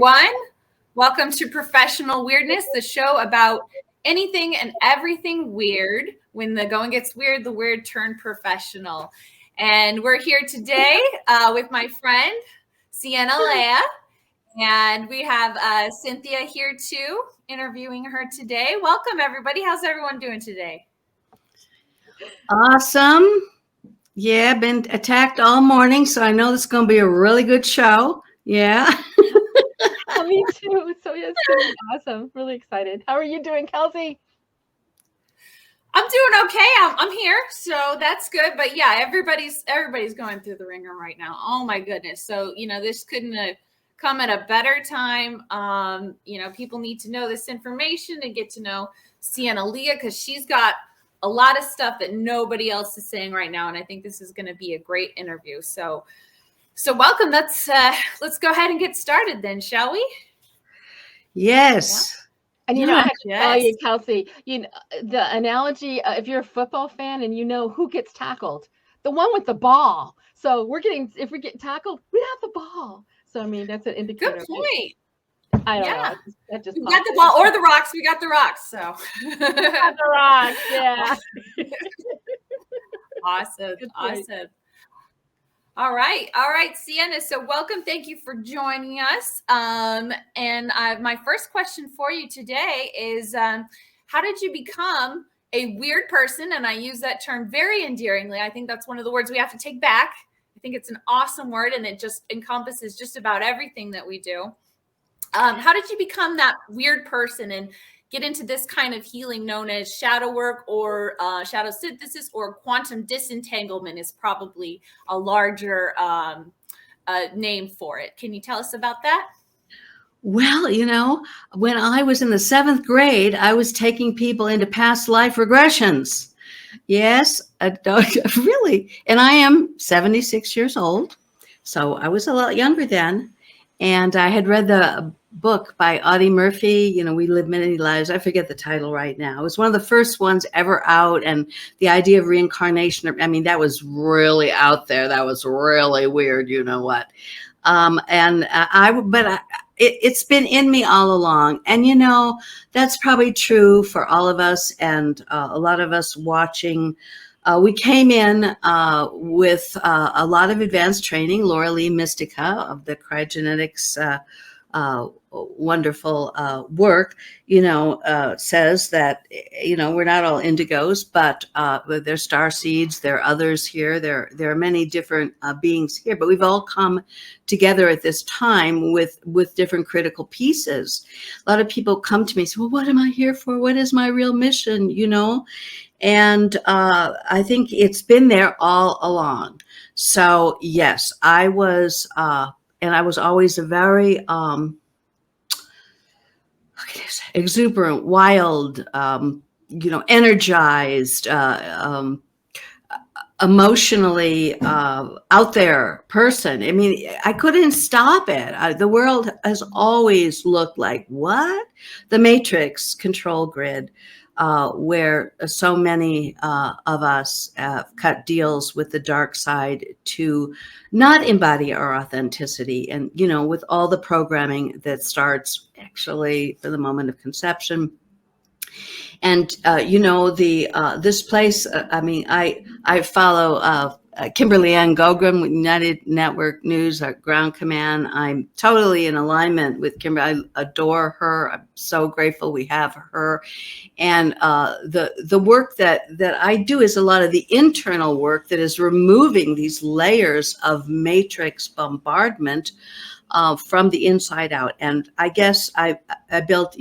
everyone. Welcome to Professional Weirdness, the show about anything and everything weird. When the going gets weird, the weird turn professional. And we're here today with my friend, Sienna, and we have Cynthia here too, interviewing her today. Welcome, everybody. How's everyone doing today? Awesome. Yeah, been attacked all morning, so I know this is going to be a really good show. Yeah. Me too. So yeah, it's going to be awesome. Really excited. How are you doing, Kelsey? I'm doing okay. I'm here, so that's good. But yeah, everybody's going through the ringer right now. Oh my goodness. So this couldn't have come at a better time. People need to know this information and get to know Sienna because she's got a lot of stuff that nobody else is saying right now, and I think this is going to be a great interview. So welcome. Let's go ahead and get started then, shall we? Yes. Yeah. And I have to tell you, Kelsey, the analogy, if you're a football fan and you know who gets tackled, the one with the ball. So if we get tackled, we have the ball. So that's an indicator. Good point. I don't know. That just we got the ball or the rocks. We got the rocks. So we got the rocks. Yeah. Awesome. All right, Sienna. So welcome. Thank you for joining us. My first question for you today is, how did you become a weird person? And I use that term very endearingly. I think that's one of the words we have to take back. I think it's an awesome word, and it just encompasses just about everything that we do. How did you become that weird person and get into this kind of healing known as shadow work or shadow synthesis, or quantum disentanglement is probably a larger name for it. Can you tell us about that? Well, when I was in the 7th grade, I was taking people into past life regressions. Yes, really. And I am 76 years old, so I was a lot younger then. And I had read the book by Audie Murphy, We Live Many Lives. I forget the title right now. It was one of the first ones ever out. And the idea of reincarnation, that was really out there. That was really weird, you know what. It's been in me all along. And, that's probably true for all of us and a lot of us watching. We came in with a lot of advanced training. Laura Lee Mystica of the cryogenetics wonderful work, says that, we're not all indigos, but they're star seeds. There are others here. There are many different beings here, but we've all come together at this time with different critical pieces. A lot of people come to me and say, well, what am I here for? What is my real mission? And I think it's been there all along. So yes, I was, and I was always a very exuberant, wild, energized, emotionally out there person. I couldn't stop it. The world has always looked like what? The Matrix control grid. Where so many of us cut deals with the dark side to not embody our authenticity. And, with all the programming that starts actually from the moment of conception. And, this place, I follow Kimberly Ann Gogren with United Network News, our ground command. I'm totally in alignment with Kimberly. I adore her. I'm so grateful we have her. And the work that I do is a lot of the internal work that is removing these layers of matrix bombardment from the inside out. And I guess I built,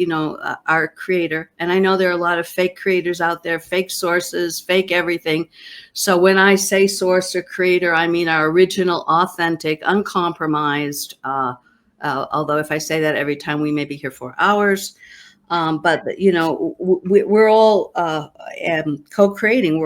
our creator. And I know there are a lot of fake creators out there, fake sources, fake everything. So when I say source or creator, I mean our original, authentic, uncompromised, although if I say that every time, we may be here for hours. But we're all co-creating.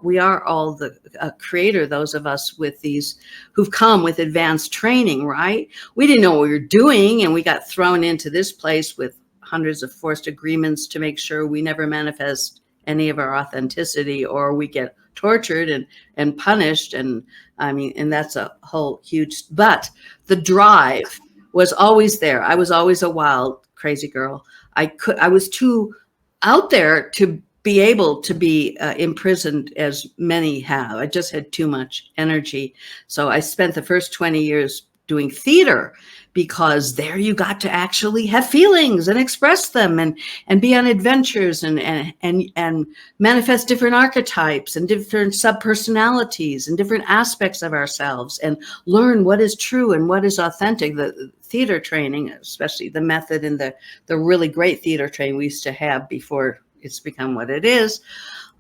We are all the creator. Those of us with these who've come with advanced training, right? We didn't know what we were doing, and we got thrown into this place with hundreds of forced agreements to make sure we never manifest any of our authenticity, or we get tortured and punished. And and that's a whole huge. But the drive was always there. I was always a wild, crazy girl. I was too out there to be able to be imprisoned as many have. I just had too much energy. So I spent the first 20 years doing theater, because there you got to actually have feelings and express them, and be on adventures, and manifest different archetypes and different subpersonalities and different aspects of ourselves, and learn what is true and what is authentic. The theater training, especially the method and the really great theater training we used to have before it's become what it is,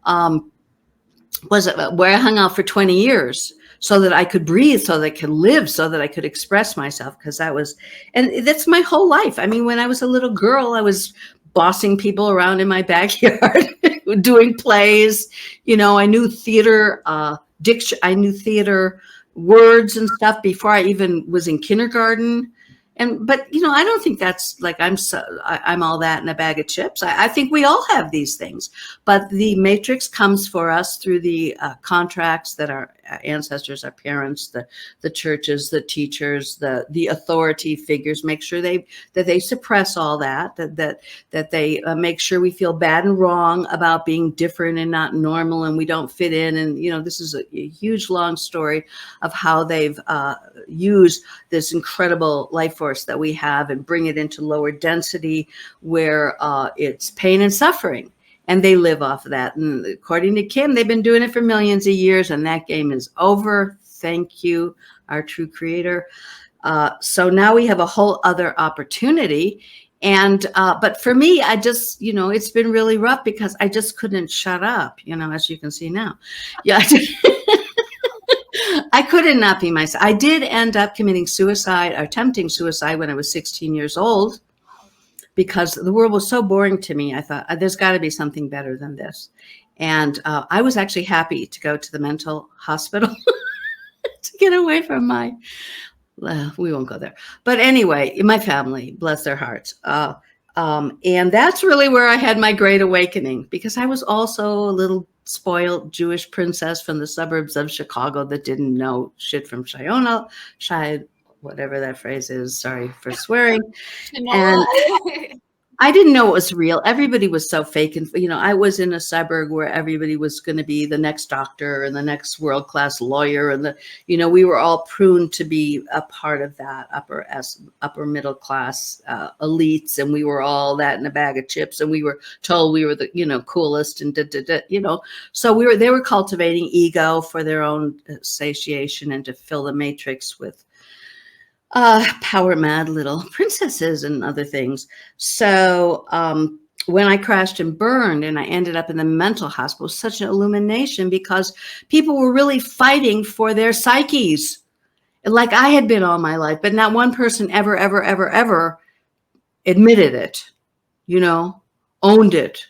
was where I hung out for 20 years. So that I could breathe, so that I could live, so that I could express myself, because and that's my whole life. I mean, when I was a little girl, I was bossing people around in my backyard, doing plays. I knew theater diction. I knew theater words and stuff before I even was in kindergarten. But I don't think that's like I'm all that in a bag of chips. I think we all have these things, but the matrix comes for us through the contracts that our ancestors, our parents, the churches, the teachers, the authority figures make sure that they suppress all that they make sure we feel bad and wrong about being different and not normal, and we don't fit in. And this is a huge long story of how they've used this incredible life force that we have and bring it into lower density, where it's pain and suffering. And they live off of that. And according to Kim, they've been doing it for millions of years, and that game is over. Thank you, our true creator. So now we have a whole other opportunity. And but for me, I just, it's been really rough, because I just couldn't shut up, as you can see now. Yeah. I couldn't not be myself. I did end up committing suicide, or attempting suicide, when I was 16 years old, because the world was so boring to me. I thought, there's got to be something better than this. And I was actually happy to go to the mental hospital to get away from we won't go there. But anyway, my family, bless their hearts. And that's really where I had my great awakening, because I was also a little spoiled Jewish princess from the suburbs of Chicago that didn't know shit from Shiona, whatever that phrase is. Sorry for swearing. And I didn't know it was real. Everybody was so fake. And, I was in a suburb where everybody was going to be the next doctor and the next world-class lawyer. And we were all pruned to be a part of that upper middle class elites. And we were all that in a bag of chips. And we were told we were the, coolest and So they were cultivating ego for their own satiation and to fill the matrix with power mad little princesses and other things. So when I crashed and burned and I ended up in the mental hospital, it was such an illumination, because people were really fighting for their psyches, like I had been all my life, but not one person ever admitted it, owned it.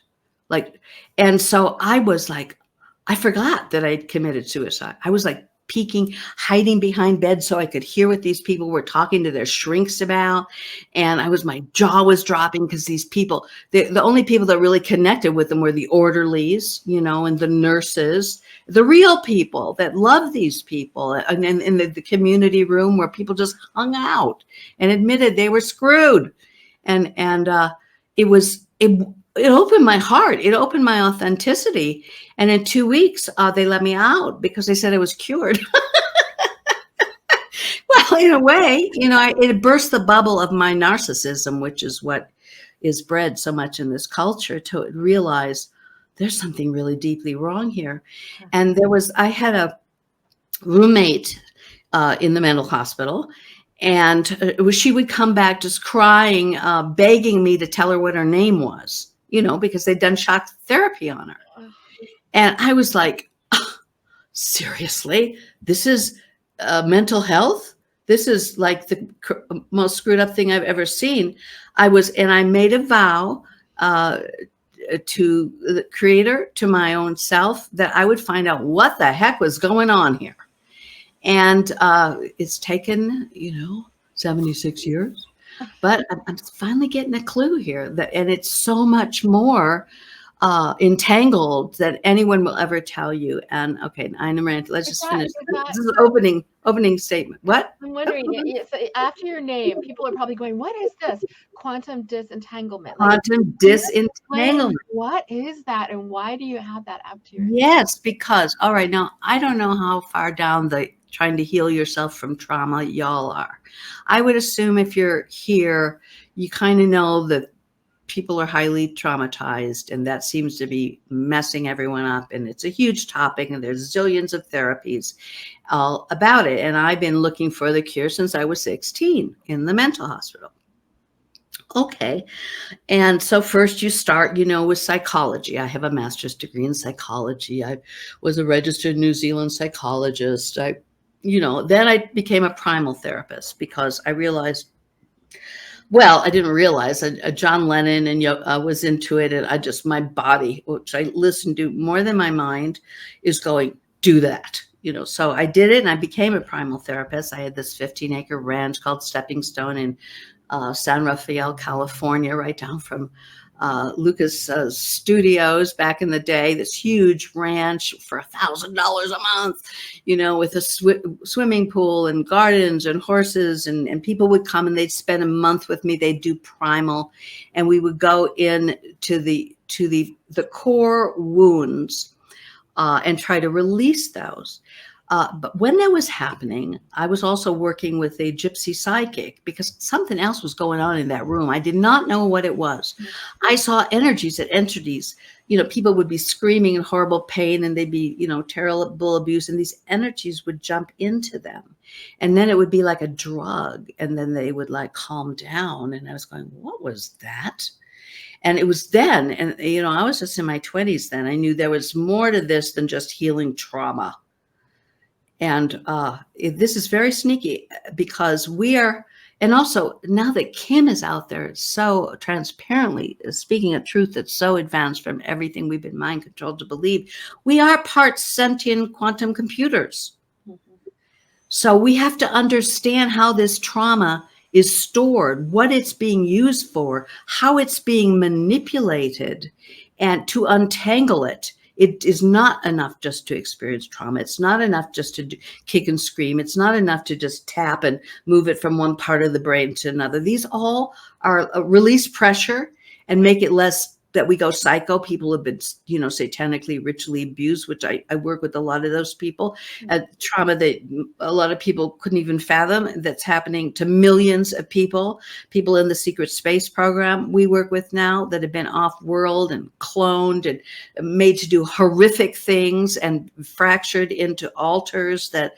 And so I was like, I forgot that I'd committed suicide. I was like peeking, hiding behind beds so I could hear what these people were talking to their shrinks about. And my jaw was dropping, because these people, the only people that really connected with them were the orderlies, and the nurses, the real people that love these people. And in the community room where people just hung out and admitted they were screwed. And it opened my heart. It opened my authenticity. And in 2 weeks, they let me out, because they said I was cured. Well, in a way, it burst the bubble of my narcissism, which is what is bred so much in this culture, to realize there's something really deeply wrong here. And I had a roommate in the mental hospital, and she would come back just crying, begging me to tell her what her name was, because they'd done shock therapy on her. And I was like, oh, seriously, this is mental health? This is like the most screwed up thing I've ever seen. And I made a vow to the creator, to my own self, that I would find out what the heck was going on here. And it's taken, 76 years, but I'm finally getting a clue here, and it's so much more entangled that anyone will ever tell you. And okay, I'm ranting. Let's just finish. This is an opening statement. What? I'm wondering, so after your name, people are probably going, what is this? Quantum disentanglement. Quantum disentanglement. What is that? And why do you have that up to your Yes, because, all right, now, I don't know how far down the trying to heal yourself from trauma y'all are. I would assume if you're here, you kind of know that people are highly traumatized, and that seems to be messing everyone up. And it's a huge topic, and there's zillions of therapies all about it. And I've been looking for the cure since I was 16 in the mental hospital. Okay. And so first you start, with psychology. I have a master's degree in psychology. I was a registered New Zealand psychologist. Then I became a primal therapist because I realized, well, I didn't realize John Lennon and was into it. And my body, which I listened to more than my mind, is going, do that. So I did it, and I became a primal therapist. I had this 15-acre ranch called Stepping Stone in San Rafael, California, right down from Lucas Studios back in the day. This huge ranch for $1,000 a month, with a swimming pool and gardens and horses, and people would come and they'd spend a month with me. They'd do primal, and we would go in to the core wounds and try to release those. But when that was happening, I was also working with a gypsy psychic because something else was going on in that room. I did not know what it was. I saw energies and entities. People would be screaming in horrible pain, and they'd be, terrible abuse, and these energies would jump into them. And then it would be like a drug, and then they would calm down. And I was going, what was that? And it was then, and I was just in my 20s then. I knew there was more to this than just healing trauma. And this is very sneaky because and also now that Kim is out there so transparently speaking a truth that's so advanced from everything we've been mind controlled to believe, we are part sentient quantum computers. Mm-hmm. So we have to understand how this trauma is stored, what it's being used for, how it's being manipulated, and to untangle it. It is not enough just to experience trauma. It's not enough just to kick and scream. It's not enough to just tap and move it from one part of the brain to another. These all are release pressure and make it less that we go psycho. People have been, satanically, ritually abused, which I work with a lot of those people. Trauma that a lot of people couldn't even fathom that's happening to millions of people in the secret space program we work with now that have been off world and cloned and made to do horrific things and fractured into altars that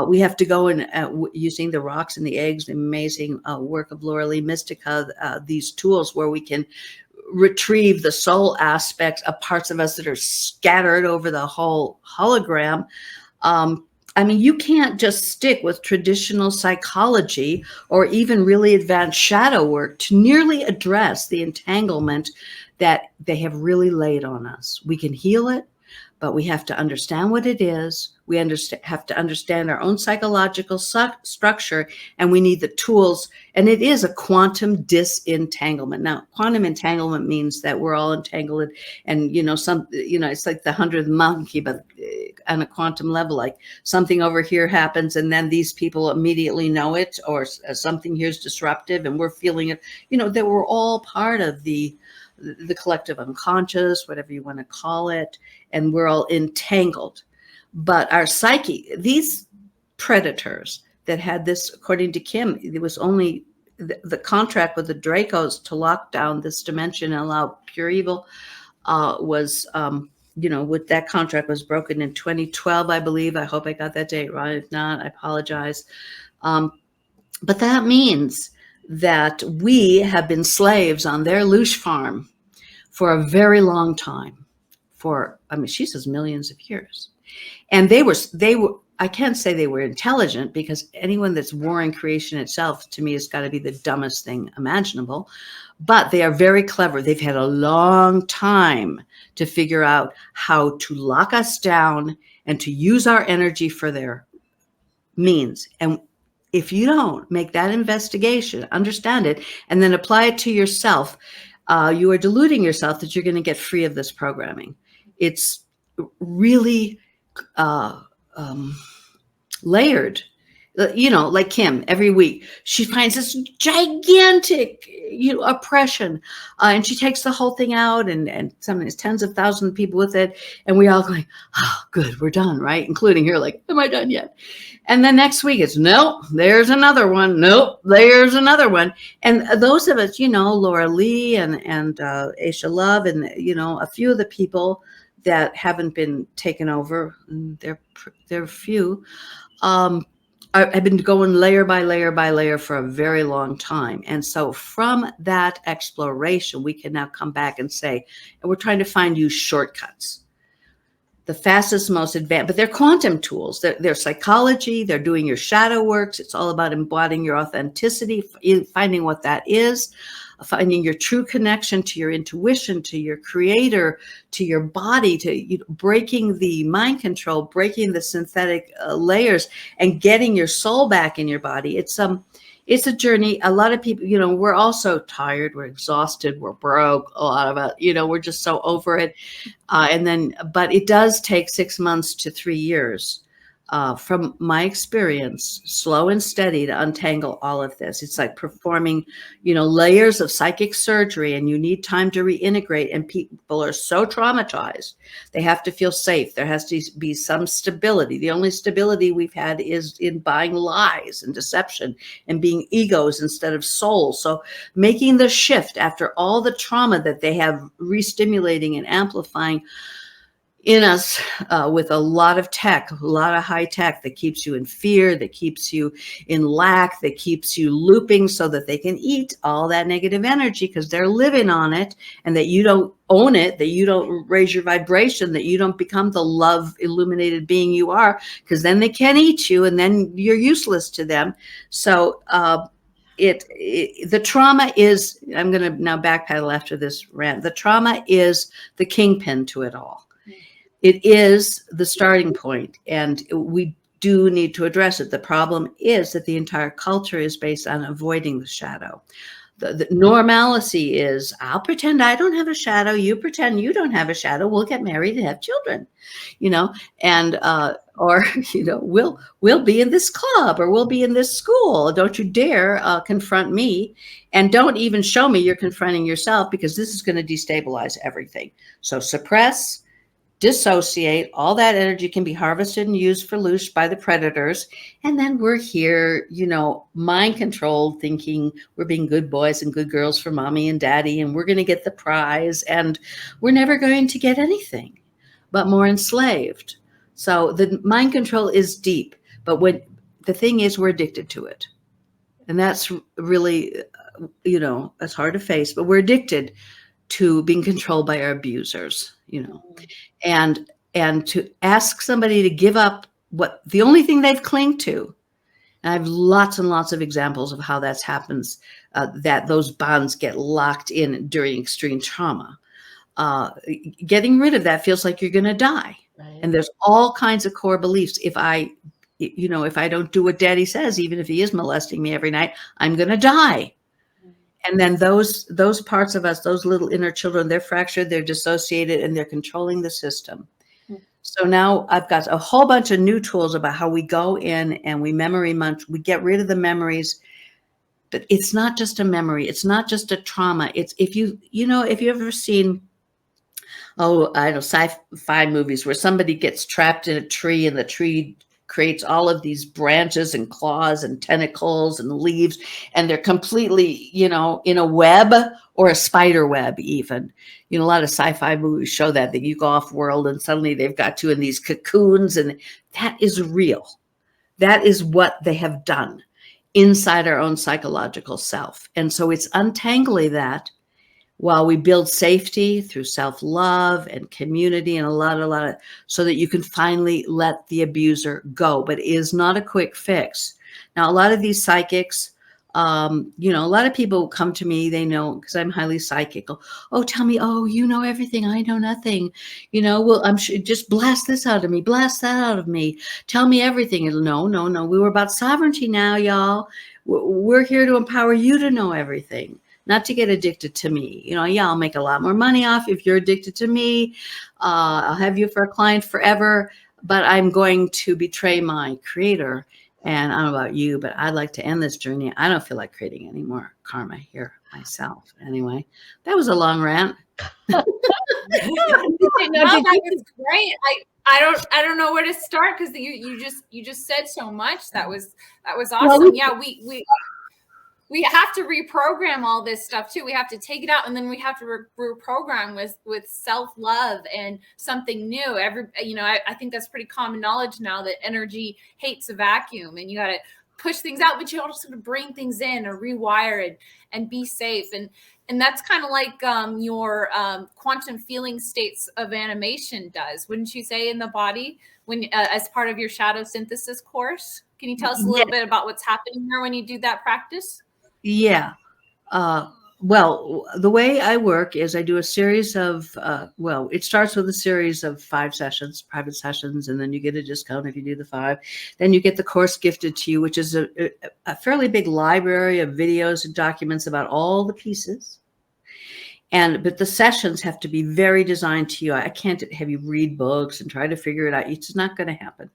we have to go and using the rocks and the eggs, the amazing work of Laura Lee Mystica, these tools where we can retrieve the soul aspects of parts of us that are scattered over the whole hologram. You can't just stick with traditional psychology or even really advanced shadow work to nearly address the entanglement that they have really laid on us. We can heal it, but we have to understand what it is. We have to understand our own psychological structure, and we need the tools. And it is a quantum disentanglement. Now, quantum entanglement means that we're all entangled, and it's like the 100th monkey, but on a quantum level, like something over here happens, and then these people immediately know it, or something here is disruptive, and we're feeling it. That we're all part of the collective unconscious, whatever you want to call it, and we're all entangled. But our psyche, these predators that had this, according to Kim, it was only the contract with the Dracos to lock down this dimension and allow pure evil with that contract was broken in 2012, I believe. I hope I got that date right. If not, I apologize. But that means that we have been slaves on their loosh farm for a very long time. She says millions of years. And they were, I can't say they were intelligent, because anyone that's warring creation itself, to me, has got to be the dumbest thing imaginable. But they are very clever. They've had a long time to figure out how to lock us down and to use our energy for their means. And if you don't make that investigation, understand it, and then apply it to yourself, you are deluding yourself that you're going to get free of this programming. It's really layered. Like Kim, every week she finds this gigantic, oppression, and she takes the whole thing out, and sometimes tens of thousands of people with it, and we all going, oh, good, we're done, right? Including her, like, am I done yet? And then next week it's, nope, there's another one. Nope, there's another one. And those of us, Laura Lee and Aisha Love, and a few of the people that haven't been taken over, and they're few. I've been going layer by layer by layer for a very long time. And so from that exploration, we can now come back and say, and we're trying to find you shortcuts. The fastest, most advanced, but they're quantum tools. They're psychology. They're doing your shadow works. It's all about embodying your authenticity, finding what that is, finding your true connection to your intuition, to your creator, to your body, to breaking the mind control, breaking the synthetic layers, and getting your soul back in your body. It's a journey. A lot of people, we're also tired, we're exhausted, we're broke, a lot of it, we're just so over it. But it does take 6 months to 3 years. From my experience, slow and steady, to untangle all of this. It's like performing, layers of psychic surgery, and you need time to reintegrate. And people are so traumatized. They have to feel safe. There has to be some stability. The only stability we've had is in buying lies and deception and being egos instead of souls. So making the shift after all the trauma that they have, re-stimulating and amplifying in us with a lot of tech, a lot of high tech that keeps you in fear, that keeps you in lack, that keeps you looping so that they can eat all that negative energy because they're living on it, and that you don't own it, that you don't raise your vibration, that you don't become the love illuminated being you are, because then they can eat you and then you're useless to them. So the trauma is, I'm going to now backpedal after this rant. The trauma is the kingpin to it all. It is the starting point, and we do need to address it. The problem is that the entire culture is based on avoiding the shadow. The normalcy is, I'll pretend I don't have a shadow. You pretend you don't have a shadow. We'll get married and have children, and we'll be in this club, or we'll be in this school. Don't you dare confront me, and don't even show me you're confronting yourself, because this is going to destabilize everything. So suppress, dissociate, all that energy can be harvested and used for loose by the predators. And then we're here, mind controlled, thinking we're being good boys and good girls for mommy and daddy, and we're going to get the prize, and we're never going to get anything but more enslaved. So the mind control is deep, but the thing is, we're addicted to it. And that's really, it's hard to face, but we're addicted to being controlled by our abusers, and to ask somebody to give up what the only thing they've clung to. And I have lots and lots of examples of how that happens, that those bonds get locked in during extreme trauma. Getting rid of that feels like you're going to die. Right. And there's all kinds of core beliefs. If I don't do what daddy says, even if he is molesting me every night, I'm going to die. And then those parts of us, those little inner children, they're fractured, they're dissociated, and they're controlling the system. So now I've got a whole bunch of new tools about how we go in and we memory munch, we get rid of the memories. But it's not just a memory. It's not just a trauma. It's if you've ever seen, sci-fi movies where somebody gets trapped in a tree and the tree creates all of these branches and claws and tentacles and leaves, and they're completely, in a web, or a spider web even. A lot of sci-fi movies show that you go off world and suddenly they've got you in these cocoons, and that is real. That is what they have done inside our own psychological self. And so it's untangling that while we build safety through self-love and community and a lot of, so that you can finally let the abuser go. But it is not a quick fix. Now, a lot of these psychics, a lot of people come to me, they know, because I'm highly psychic. Oh, tell me, you know everything. I know nothing. Well, I'm sure, just blast this out of me, blast that out of me. Tell me everything. No. We were about sovereignty now, y'all. We're here to empower you to know everything. not to get addicted to me. You know, yeah, I'll make a lot more money off if you're addicted to me. I'll have you for a client forever, but I'm going to betray my creator. And I don't know about you, but I'd like to end this journey. I don't feel like creating any more karma here myself. Anyway, that was a long rant. No, that was great. I don't know where to start, because you just said so much. That was awesome. Yeah, we have to reprogram all this stuff too. We have to take it out, and then we have to reprogram with self-love and something new. I think that's pretty common knowledge now, that energy hates a vacuum, and you got to push things out, but you also have to bring things in or rewire it and be safe. And that's kind of like your quantum feeling states of animation does, wouldn't you say, in the body, when as part of your shadow synthesis course? Can you tell us a little bit about what's happening there when you do that practice? Yeah. Well, the way I work is I do a series of, it starts with a series of 5 sessions, private sessions, and then you get a discount if you do the 5. Then you get the course gifted to you, which is a fairly big library of videos and documents about all the pieces. But the sessions have to be very designed to you. I can't have you read books and try to figure it out. It's not going to happen.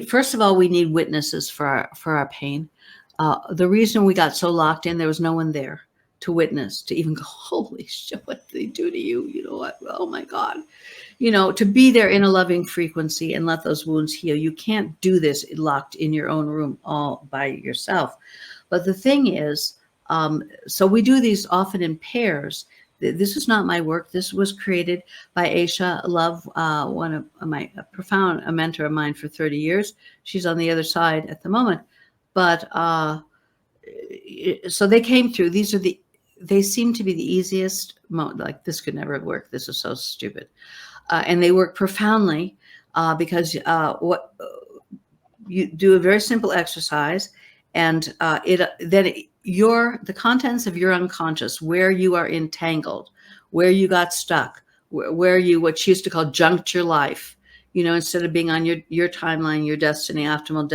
First of all, we need witnesses for our pain. The reason we got so locked in, there was no one there to witness, to even go, holy shit, what did they do to you? You know what? Oh my God. You know, to be there in a loving frequency and let those wounds heal. You can't do this locked in your own room all by yourself. But the thing is, so we do these often in pairs. This is not my work. This was created by Aisha Love, one of a mentor of mine for 30 years. She's on the other side at the moment. But so they came through. They seem to be the easiest. Like, this could never work. This is so stupid. And they work profoundly because what you do a very simple exercise, and the contents of your unconscious, where you are entangled, where you got stuck, where you, what she used to call, junked your life. You know, instead of being on your timeline, your destiny, optimal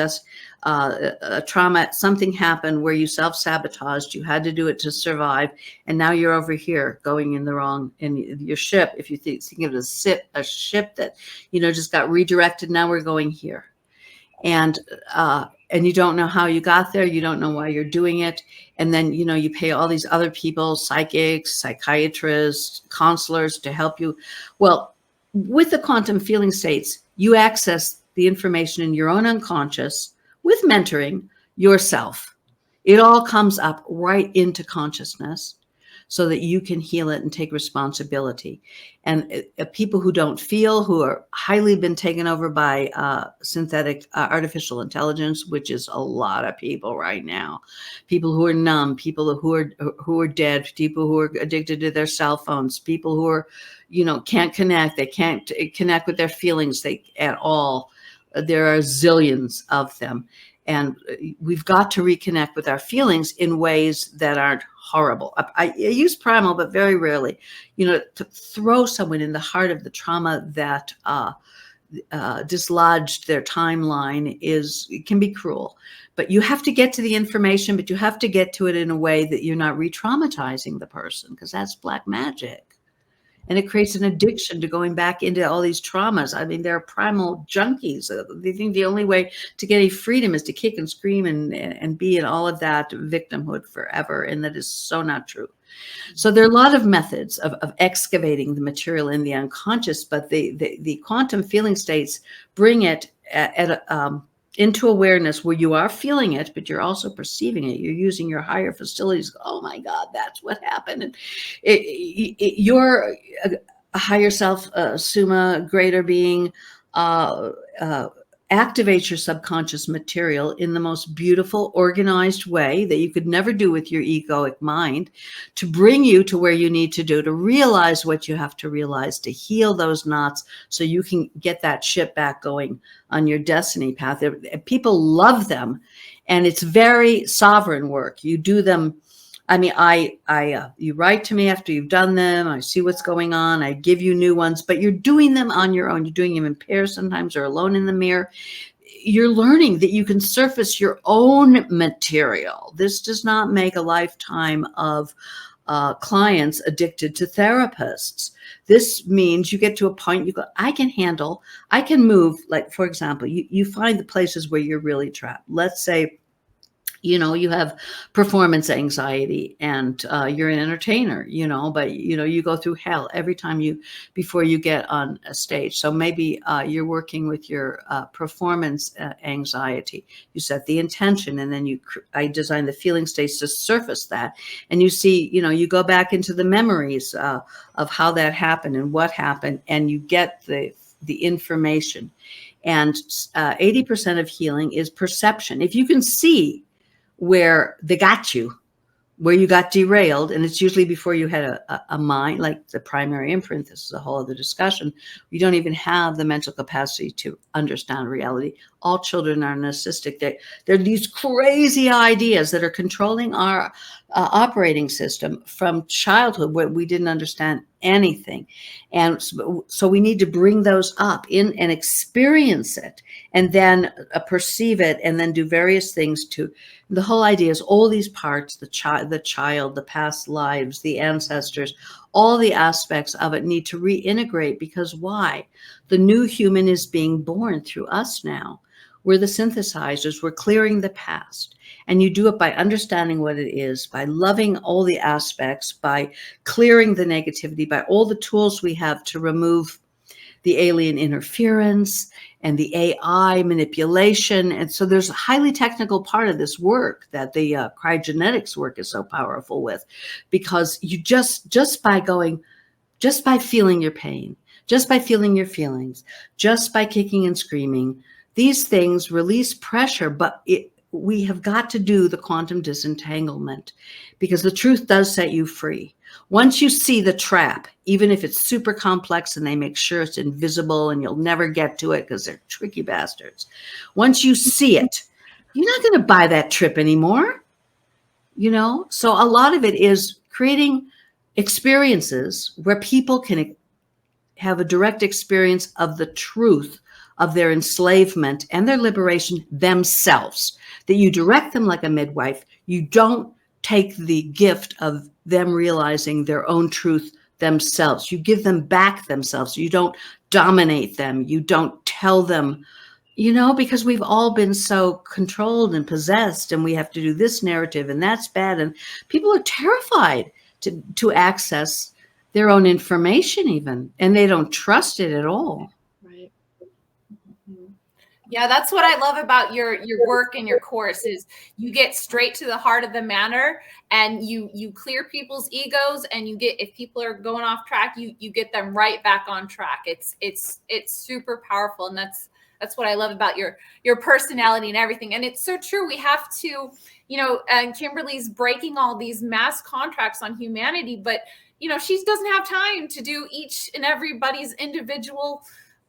trauma, something happened where you self-sabotaged, you had to do it to survive, and now you're over here going in the wrong, in your ship, if you think of it as a ship that, you know, just got redirected, now we're going here. And you don't know how you got there, you don't know why you're doing it, and then, you know, you pay all these other people, psychics, psychiatrists, counselors, to help you. Well, with the quantum feeling states, you access the information in your own unconscious with mentoring yourself. It all comes up right into consciousness so that you can heal it and take responsibility. And people who don't feel, who are highly been taken over by synthetic artificial intelligence, which is a lot of people right now, people who are numb, people who are dead, people who are addicted to their cell phones, people who are, you know, can't connect, they can't connect with their feelings at all. There are zillions of them. And we've got to reconnect with our feelings in ways that aren't horrible. I use primal, but very rarely. You know, to throw someone in the heart of the trauma that dislodged their timeline it can be cruel. But you have to get to the information, but you have to get to it in a way that you're not re-traumatizing the person, because that's black magic. And it creates an addiction to going back into all these traumas. I mean, they're primal junkies. They think the only way to get any freedom is to kick and scream and be in all of that victimhood forever. And that is so not true. So there are a lot of methods of excavating the material in the unconscious, but the quantum feeling states bring it into awareness where you are feeling it, but you're also perceiving it. You're using your higher facilities. Oh my God, that's what happened. And you're a higher self, Summa, greater being, activate your subconscious material in the most beautiful, organized way that you could never do with your egoic mind, to bring you to where you need to do, to realize what you have to realize, to heal those knots so you can get that ship back going on your destiny path. People love them, and it's very sovereign work. You do them. I mean, you write to me after you've done them. I see what's going on. I give you new ones, but you're doing them on your own. You're doing them in pairs sometimes, or alone in the mirror. You're learning that you can surface your own material. This does not make a lifetime of clients addicted to therapists. This means you get to a point you go, I can move. Like, for example, you find the places where you're really trapped. Let's say, you have performance anxiety and you're an entertainer, but you go through hell every time before you get on a stage. So maybe you're working with your performance anxiety. You set the intention, and then I design the feeling states to surface that. And you see, you go back into the memories of how that happened and what happened, and you get the information. And 80% of healing is perception. If you can see where they got you, where you got derailed, and it's usually before you had a mind, like the primary imprint. This is a whole other discussion. You don't even have the mental capacity to understand reality. All children are narcissistic. They're these crazy ideas that are controlling our operating system from childhood, where we didn't understand anything. And so we need to bring those up in and experience it, and then perceive it, and then do various things to. The whole idea is all these parts, the child, the past lives, the ancestors, all the aspects of it need to reintegrate, because why? The new human is being born through us now. We're the synthesizers. We're clearing the past. And you do it by understanding what it is, by loving all the aspects, by clearing the negativity, by all the tools we have to remove the alien interference and the AI manipulation. And so there's a highly technical part of this work that the cryogenetics work is so powerful with, because you just by feeling your pain, just by feeling your feelings, just by kicking and screaming, these things release pressure. But we have got to do the quantum disentanglement, because the truth does set you free. Once you see the trap, even if it's super complex and they make sure it's invisible and you'll never get to it because they're tricky bastards. Once you see it, you're not going to buy that trip anymore. So a lot of it is creating experiences where people can have a direct experience of the truth of their enslavement and their liberation themselves, that you direct them like a midwife. You don't take the gift of them realizing their own truth themselves. You give them back themselves. You don't dominate them. You don't tell them, because we've all been so controlled and possessed, and we have to do this narrative and that's bad. And people are terrified to access their own information even, and they don't trust it at all. Right. Yeah, that's what I love about your work and your course is you get straight to the heart of the matter, and you clear people's egos, and if people are going off track, you get them right back on track. It's super powerful, and that's what I love about your personality and everything. And it's so true. We have to, and Kimberly's breaking all these mass contracts on humanity, but she doesn't have time to do each and everybody's individual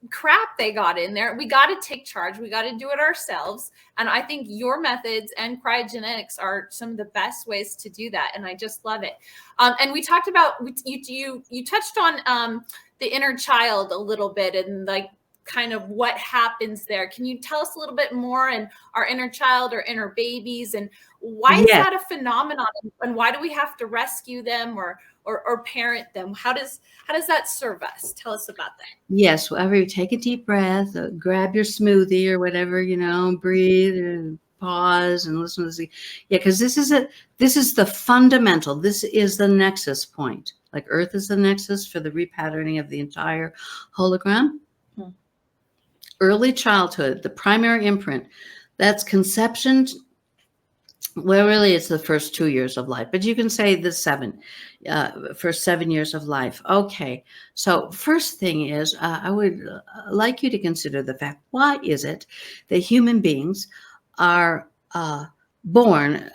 crap they got in there. We got to take charge. We got to do it ourselves. And I think your methods and cryogenetics are some of the best ways to do that. And I just love it. And we talked about, you touched on the inner child a little bit, and like kind of what happens there. Can you tell us a little bit more, and our inner child or inner babies, and why is that a phenomenon, and why do we have to rescue them or parent them? How does that serve us? Tell us about that. Yes, whenever you take a deep breath, grab your smoothie or whatever, breathe and pause and listen to this. Yeah, because this is the fundamental. This is the nexus point. Like Earth is the nexus for the repatterning of the entire hologram. Early childhood, the primary imprint, that's conception. Well, really, it's the first 2 years of life, but you can say the first 7 years of life. Okay, so first thing is, I would like you to consider the fact, why is it that human beings are born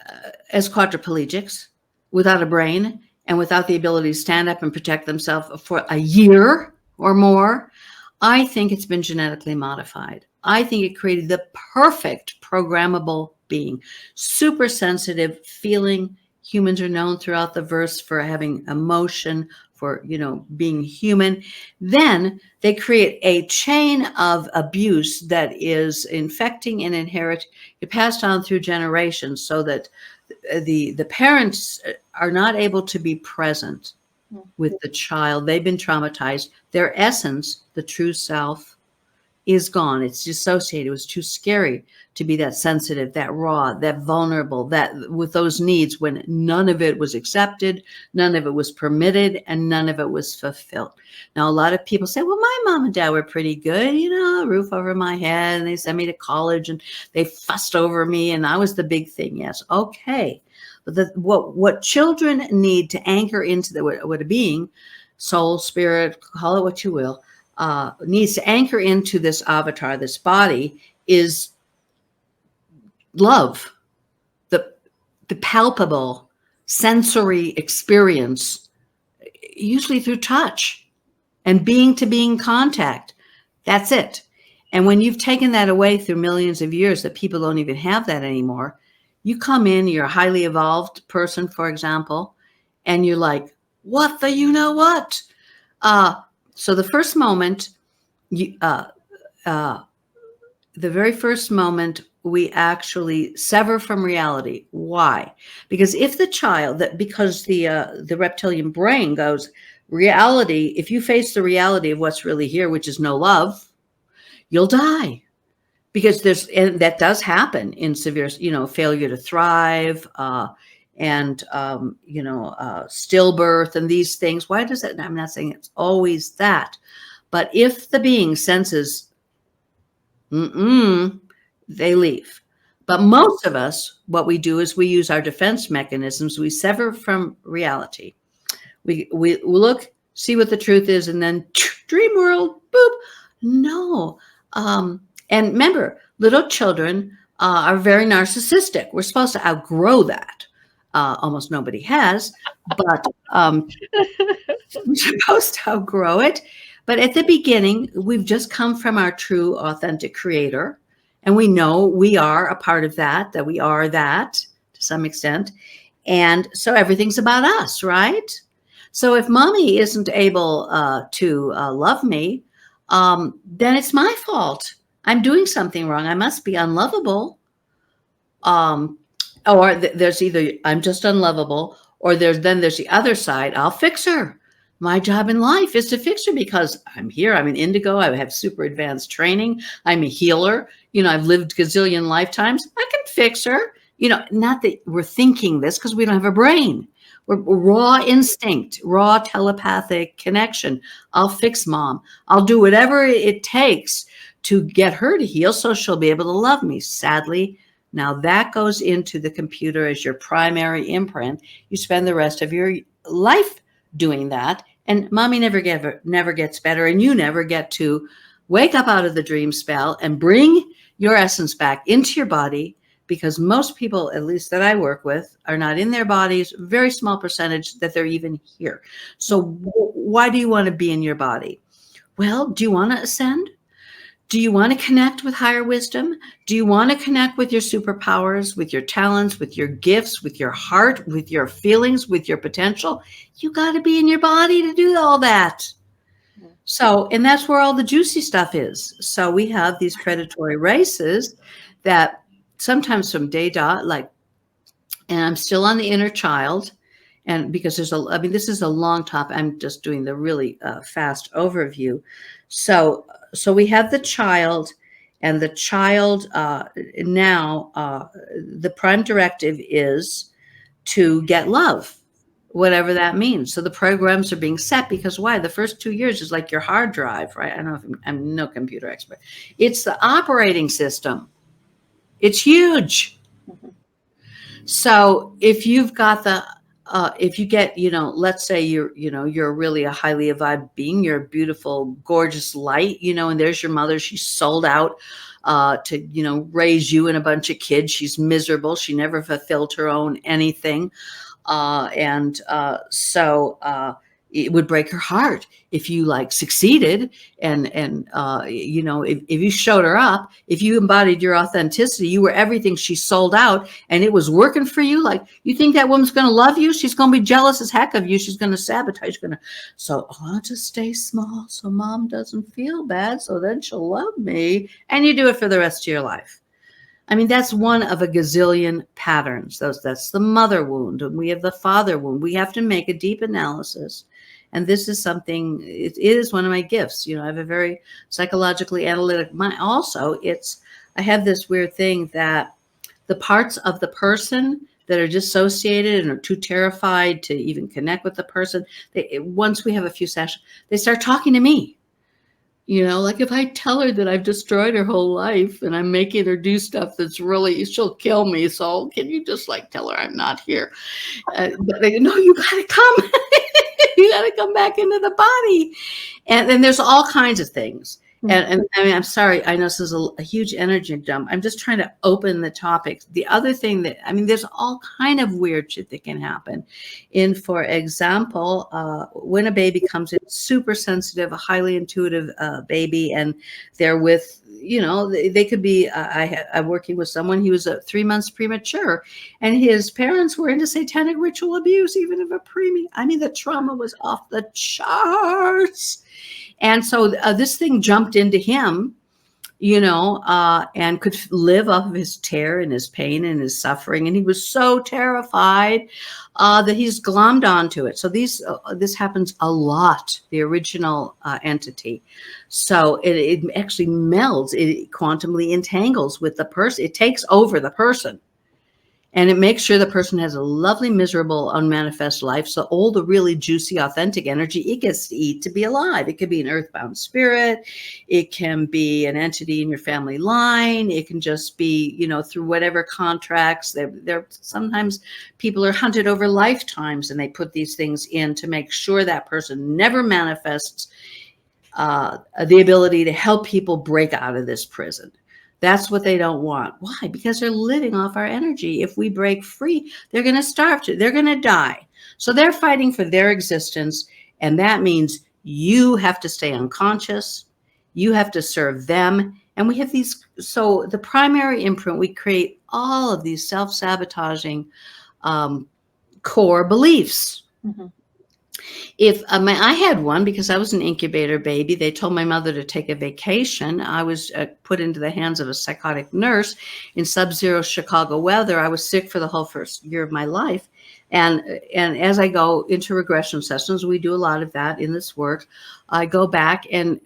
as quadriplegics without a brain and without the ability to stand up and protect themselves for a year or more? I think it's been genetically modified. I think it created the perfect programmable being, super sensitive, feeling. Humans are known throughout the verse for having emotion, for being human. Then they create a chain of abuse that is infecting and passed on through generations, so that the parents are not able to be present with the child. They've been traumatized. Their essence, the true self, is gone. It's dissociated. It was too scary to be that sensitive, that raw, that vulnerable, that with those needs, when none of it was accepted, none of it was permitted, and none of it was fulfilled. Now, a lot of people say, well, my mom and dad were pretty good, you know, a roof over my head, and they sent me to college, and they fussed over me, and I was the big thing. Yes. Okay. But what children need to anchor into what a being, soul, spirit, call it what you will, needs to anchor into this avatar, this body, is love, the palpable sensory experience, usually through touch and being to being contact. That's it. And when you've taken that away through millions of years, that people don't even have that anymore, you come in, you're a highly evolved person, for example, and you're like, what the you know what? So the first moment, the very first moment, we actually sever from reality. Why? Because if the child, because the reptilian brain goes, reality, if you face the reality of what's really here, which is no love, you'll die. Because and that does happen in severe, failure to thrive, and stillbirth and these things. Why does that? I'm not saying it's always that, but if the being senses, they leave. But most of us, what we do is we use our defense mechanisms. We sever from reality. We look, see what the truth is, and then dream world, boop. No. And remember, little children are very narcissistic. We're supposed to outgrow that. Almost nobody has, but we're supposed to outgrow it. But at the beginning, we've just come from our true, authentic creator. And we know we are a part of that we are that to some extent. And so everything's about us, right? So if mommy isn't able to love me, then it's my fault. I'm doing something wrong. I must be unlovable. Or there's either I'm just unlovable, or there's the other side. I'll fix her. My job in life is to fix her because I'm here. I'm an indigo. I have super advanced training. I'm a healer. I've lived gazillion lifetimes. I can fix her. Not that we're thinking this because we don't have a brain. We're raw instinct, raw telepathic connection. I'll fix mom. I'll do whatever it takes to get her to heal so she'll be able to love me. Sadly, now that goes into the computer as your primary imprint. You spend the rest of your life doing that, and mommy never gets better, and you never get to wake up out of the dream spell and bring your essence back into your body, because most people, at least that I work with, are not in their bodies, very small percentage that they're even here. So why do you want to be in your body? Well, do you want to ascend? Do you want to connect with higher wisdom? Do you want to connect with your superpowers, with your talents, with your gifts, with your heart, with your feelings, with your potential? You got to be in your body to do all that. So, and that's where all the juicy stuff is. So we have these predatory races that sometimes from day dot, and I'm still on the inner child. And because this is a long topic. I'm just doing the really fast overview. So we have the child, and the child now, the prime directive is to get love, whatever that means. So the programs are being set because why? The first 2 years is like your hard drive, right? I don't know if I'm no computer expert. It's the operating system. It's huge. Mm-hmm. So if you've got if you get, let's say you're really a highly evolved being, you're a beautiful, gorgeous light, and there's your mother. She's sold out to, raise you and a bunch of kids. She's miserable. She never fulfilled her own anything. So it would break her heart if you succeeded and if you showed her up, if you embodied your authenticity, you were everything she sold out and it was working for you. You think that woman's going to love you? She's going to be jealous as heck of you. She's going to sabotage. So I'll just stay small so mom doesn't feel bad. So then she'll love me. And you do it for the rest of your life. I mean, that's one of a gazillion patterns. That's the mother wound, and we have the father wound. We have to make a deep analysis. And this is something, it is one of my gifts. You know, I have a very psychologically analytic mind. Also, I have this weird thing that the parts of the person that are dissociated and are too terrified to even connect with the person, once we have a few sessions, they start talking to me. You know, like if I tell her that I've destroyed her whole life and I'm making her do stuff that's really, she'll kill me. So can you just like tell her I'm not here? But they go, no, you got to come. You got to come back into the body. And then there's all kinds of things. And I mean, I'm sorry, I know this is a huge energy dump. I'm just trying to open the topic. The other thing that, I mean, there's all kind of weird shit that can happen. For example, when a baby comes in, super sensitive, a highly intuitive baby, and they're with, you know, they could be, I'm working with someone, he was 3 months premature, and his parents were into satanic ritual abuse, even of a preemie. I mean, the trauma was off the charts. And so this thing jumped into him, you know, and could live off of his terror and his pain and his suffering. And he was so terrified that he's glommed onto it. So this happens a lot, the original entity. So it actually melds, it quantumly entangles with the person. It takes over the person. And it makes sure the person has a lovely, miserable, unmanifest life. So all the really juicy, authentic energy, it gets to eat to be alive. It could be an earthbound spirit. It can be an entity in your family line. It can just be, you know, through whatever contracts. They're sometimes people are hunted over lifetimes, and they put these things in to make sure that person never manifests the ability to help people break out of this prison. That's what they don't want. Why? Because they're living off our energy. If we break free, they're going to starve to, they're going to die. So they're fighting for their existence. And that means you have to stay unconscious. You have to serve them. And we have these, so the primary imprint, we create all of these self-sabotaging core beliefs. Mm-hmm. If I had one, because I was an incubator baby, they told my mother to take a vacation. I was put into the hands of a psychotic nurse in sub-zero Chicago weather. I was sick for the whole first year of my life. And as I go into regression sessions, we do a lot of that in this work. I go back and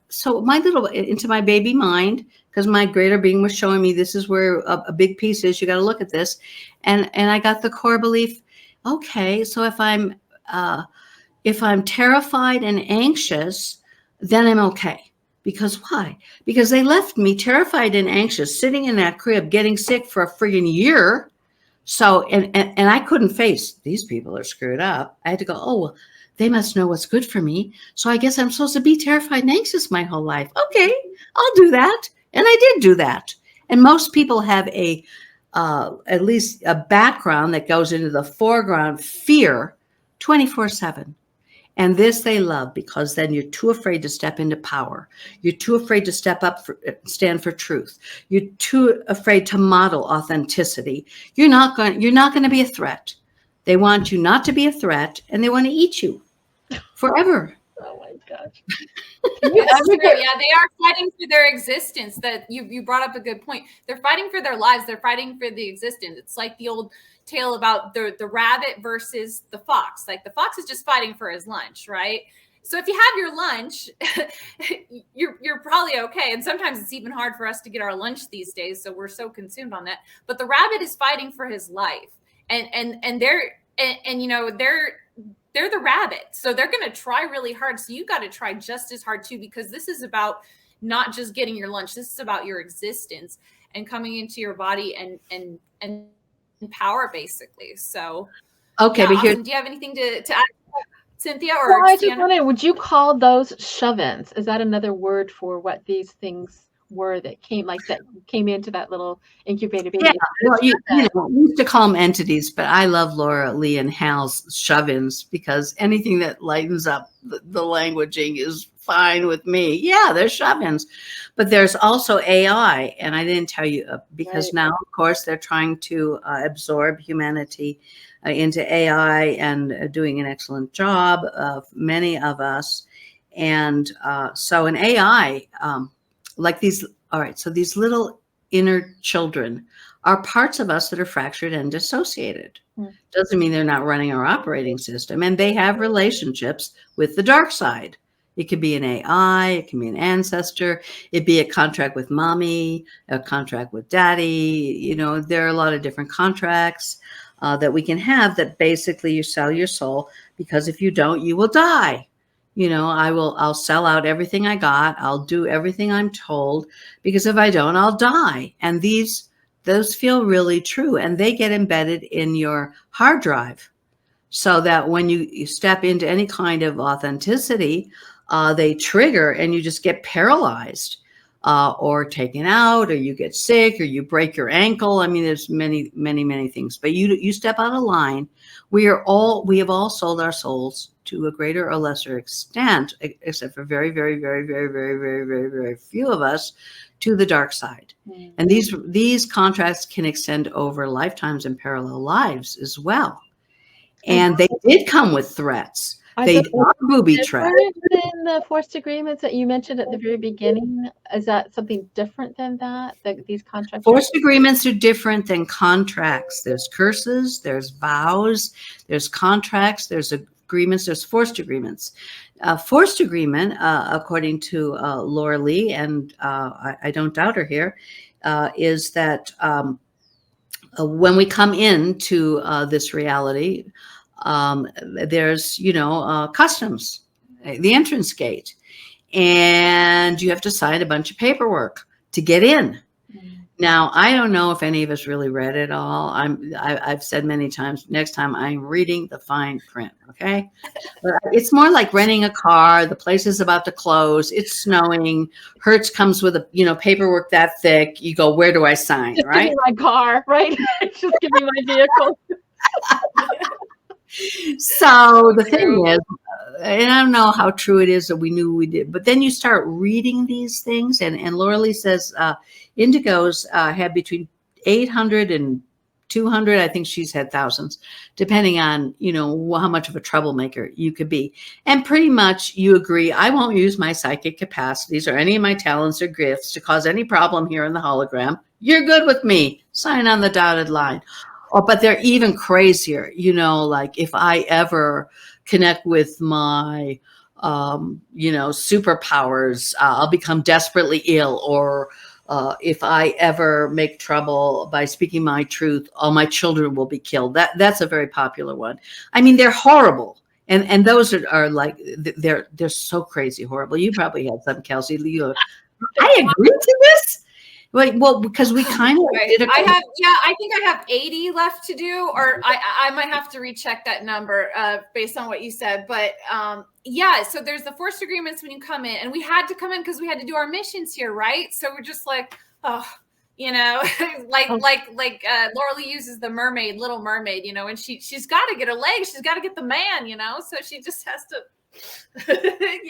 so into my baby mind, because my greater being was showing me this is where a big piece is. You got to look at this. And I got the core belief. Okay, so if I'm terrified and anxious, then I'm okay. Because why? Because they left me terrified and anxious, sitting in that crib, getting sick for a friggin' year. So, and I couldn't face, these people are screwed up. I had to go, oh, well, they must know what's good for me. So I guess I'm supposed to be terrified and anxious my whole life. Okay, I'll do that. And I did do that. And most people have at least a background that goes into the foreground, fear, 24/7. And this they love, because then you're too afraid to step into power. You're too afraid to step up, stand for truth. You're too afraid to model authenticity. You're not going to be a threat. They want you not to be a threat, and they want to eat you forever. Oh my gosh. That's true. Yeah, they are fighting for their existence. That you brought up a good point. They're fighting for their lives. They're fighting for the existence. It's like the old tale about the rabbit versus the fox. Like the fox is just fighting for his lunch, right? So if you have your lunch, you're probably okay. And sometimes it's even hard for us to get our lunch these days, so we're so consumed on that. But the rabbit is fighting for his life, and they're you know they're the rabbit, so they're going to try really hard. So you got to try just as hard too, because this is about not just getting your lunch. This is about your existence and coming into your body and power, basically. So okay, yeah, but awesome. Do you have anything to add, Cynthia? Or well, I just wondering, would you call those shove-ins? Is that another word for what these things were that came into that little incubator baby? Yeah, well, you know, we used to call them entities, but I love Laura Lee and Hal's shove-ins, because anything that lightens up the languaging is fine with me. Yeah, they're shove-ins. But there's also AI, and I didn't tell you because right now, of course, they're trying to absorb humanity into AI and doing an excellent job of many of us. And so an AI, like these, all right, so these little inner children are parts of us that are fractured and dissociated. Doesn't mean they're not running our operating system, and they have relationships with the dark side. It could be an AI, it can be an ancestor, it'd be a contract with mommy, a contract with daddy. You know, there are a lot of different contracts that we can have that basically you sell your soul, because if you don't, you will die. You know, I'll sell out everything I got. I'll do everything I'm told, because if I don't, I'll die. And those feel really true, and they get embedded in your hard drive, so that when you step into any kind of authenticity, they trigger and you just get paralyzed, or taken out, or you get sick, or you break your ankle. I mean, there's many, many, many things, but you step out of line. We have all sold our souls to a greater or lesser extent, except for very, very, very, very, very, very, very, very few of us, to the dark side. And these contracts can extend over lifetimes and parallel lives as well. And they did come with threats. They are booby traps. In the forced agreements that you mentioned at the very beginning, is that something different than that? These contracts? Forced agreements are different than contracts. There's curses, there's vows, there's contracts, there's agreements, there's forced agreements. Forced agreement, according to Laura Lee, and I don't doubt her here, is that when we come into this reality, there's, customs, the entrance gate, and you have to sign a bunch of paperwork to get in. Now, I don't know if any of us really read it all. I've said many times, next time I'm reading the fine print, okay? But it's more like renting a car. The place is about to close. It's snowing. Hertz comes with paperwork that thick. You go, where do I sign, Just right? give me my car, right? Just give me my vehicle. So the thing is, and I don't know how true it is that we knew we did, but then you start reading these things, and Laura Lee says indigos have between 800 and 200. I think she's had thousands, depending on, how much of a troublemaker you could be. And pretty much you agree, I won't use my psychic capacities or any of my talents or gifts to cause any problem here in the hologram. You're good with me. Sign on the dotted line. Oh, but they're even crazier, like if I ever connect with my, superpowers, I'll become desperately ill. Or if I ever make trouble by speaking my truth, all my children will be killed. That's a very popular one. I mean, they're horrible. And those are like, they're so crazy horrible. You probably had some, Kelsey. I agree to this. Well, because we kind of did I think I have 80 left to do, or I might have to recheck that number based on what you said. But so there's the forced agreements when you come in, and we had to come in because we had to do our missions here, right? So we're just like, like Laura Lee uses the mermaid, Little Mermaid, and she's got to get her legs, she's got to get the man, so she just has to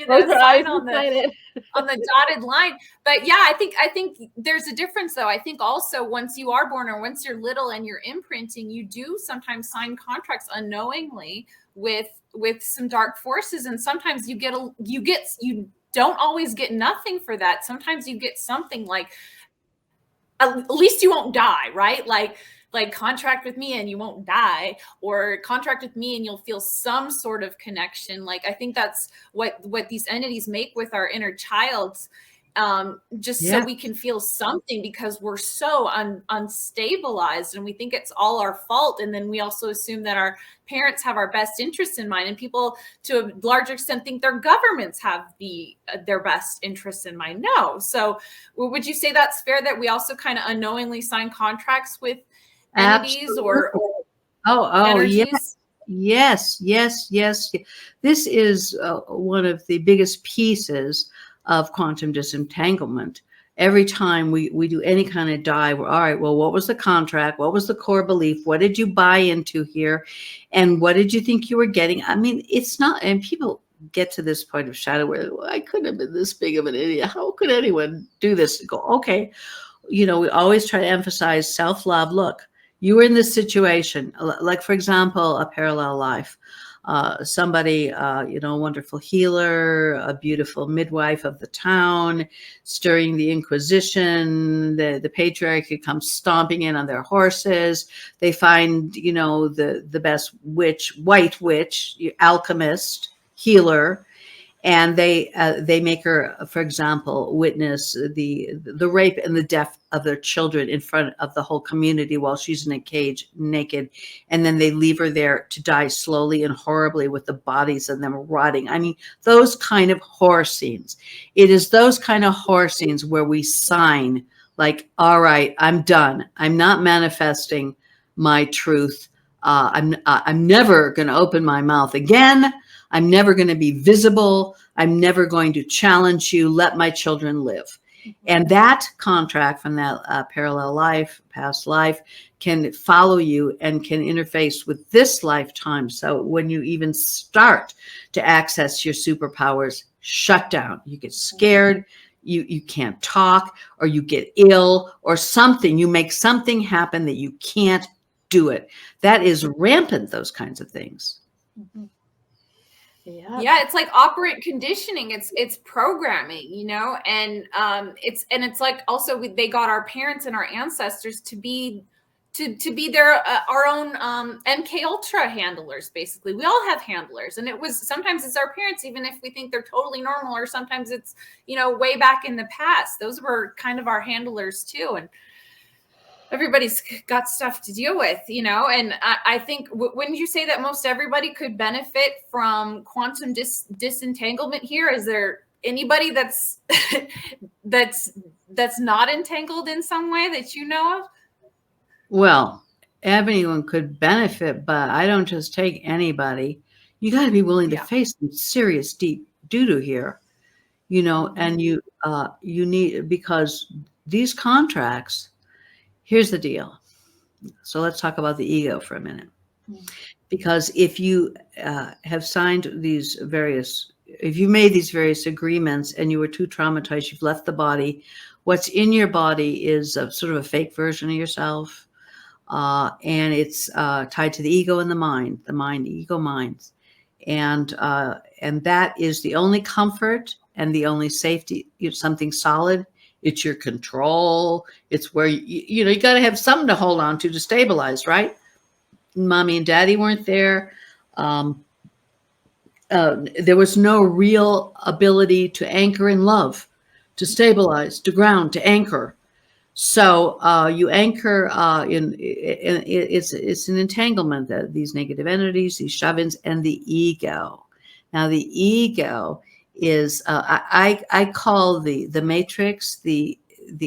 sign on the dotted line. But yeah, I think there's a difference though. I think also once you are born or once you're little and you're imprinting, you do sometimes sign contracts unknowingly with some dark forces, and sometimes you don't always get nothing for that. Sometimes you get something like, at least you won't die, right? Like contract with me and you won't die, or contract with me and you'll feel some sort of connection. Like, I think that's what these entities make with our inner childs, so we can feel something, because we're so unstabilized and we think it's all our fault. And then we also assume that our parents have our best interests in mind, and people to a large extent think their governments have their best interests in mind. No. So would you say that's fair, that we also kind of unknowingly sign contracts with entities or energies? Yes. This is one of the biggest pieces of quantum disentanglement. Every time we do any kind of dive, all right, well, what was the contract? What was the core belief? What did you buy into here? And what did you think you were getting? I mean, it's not, and people get to this point of shadow where, well, I couldn't have been this big of an idiot. How could anyone do this? And go, okay. We always try to emphasize self-love. Look, you were in this situation, like, for example, a parallel life. somebody, a wonderful healer, a beautiful midwife of the town, stirring the Inquisition. The patriarchy comes stomping in on their horses. They find, the best witch, white witch, alchemist, healer, and they make her, for example, witness the rape and the death of their children in front of the whole community while she's in a cage naked, and then they leave her there to die slowly and horribly with the bodies of them rotting. I mean, those kind of horror scenes. It is those kind of horror scenes where we sign like, all right, I'm done. I'm not manifesting my truth. I'm never going to open my mouth again. I'm never going to be visible. I'm never going to challenge you. Let my children live. And that contract from that parallel life, past life, can follow you and can interface with this lifetime. So when you even start to access your superpowers, shut down. You get scared. You can't talk, or you get ill, or something. You make something happen that you can't do it. That is rampant, those kinds of things. Mm-hmm. Yeah, it's like operant conditioning. It's programming, and it's like also they got our parents and our ancestors to be their our own MK Ultra handlers. Basically, we all have handlers, and sometimes it's our parents, even if we think they're totally normal, or sometimes it's way back in the past. Those were kind of our handlers too, and everybody's got stuff to deal with, and I think wouldn't you say that most everybody could benefit from quantum disentanglement here? Is there anybody that's not entangled in some way that you know of? Well, everyone could benefit, but I don't just take anybody. You got to be willing to face some serious deep doo-doo here, and you need, because these contracts. Here's the deal. So let's talk about the ego for a minute. Because if you have signed if you made these various agreements and you were too traumatized, you've left the body, what's in your body is sort of a fake version of yourself. And it's tied to the ego and the mind, ego, minds. And that is the only comfort and the only safety, something solid. It's your control. It's where you got to have something to hold on to stabilize, right? Mommy and daddy weren't there. There was no real ability to anchor in love, to stabilize, to ground, to anchor. So you anchor it's an entanglement, that these negative entities, these shove-ins, and the ego. Now the ego is I call the matrix the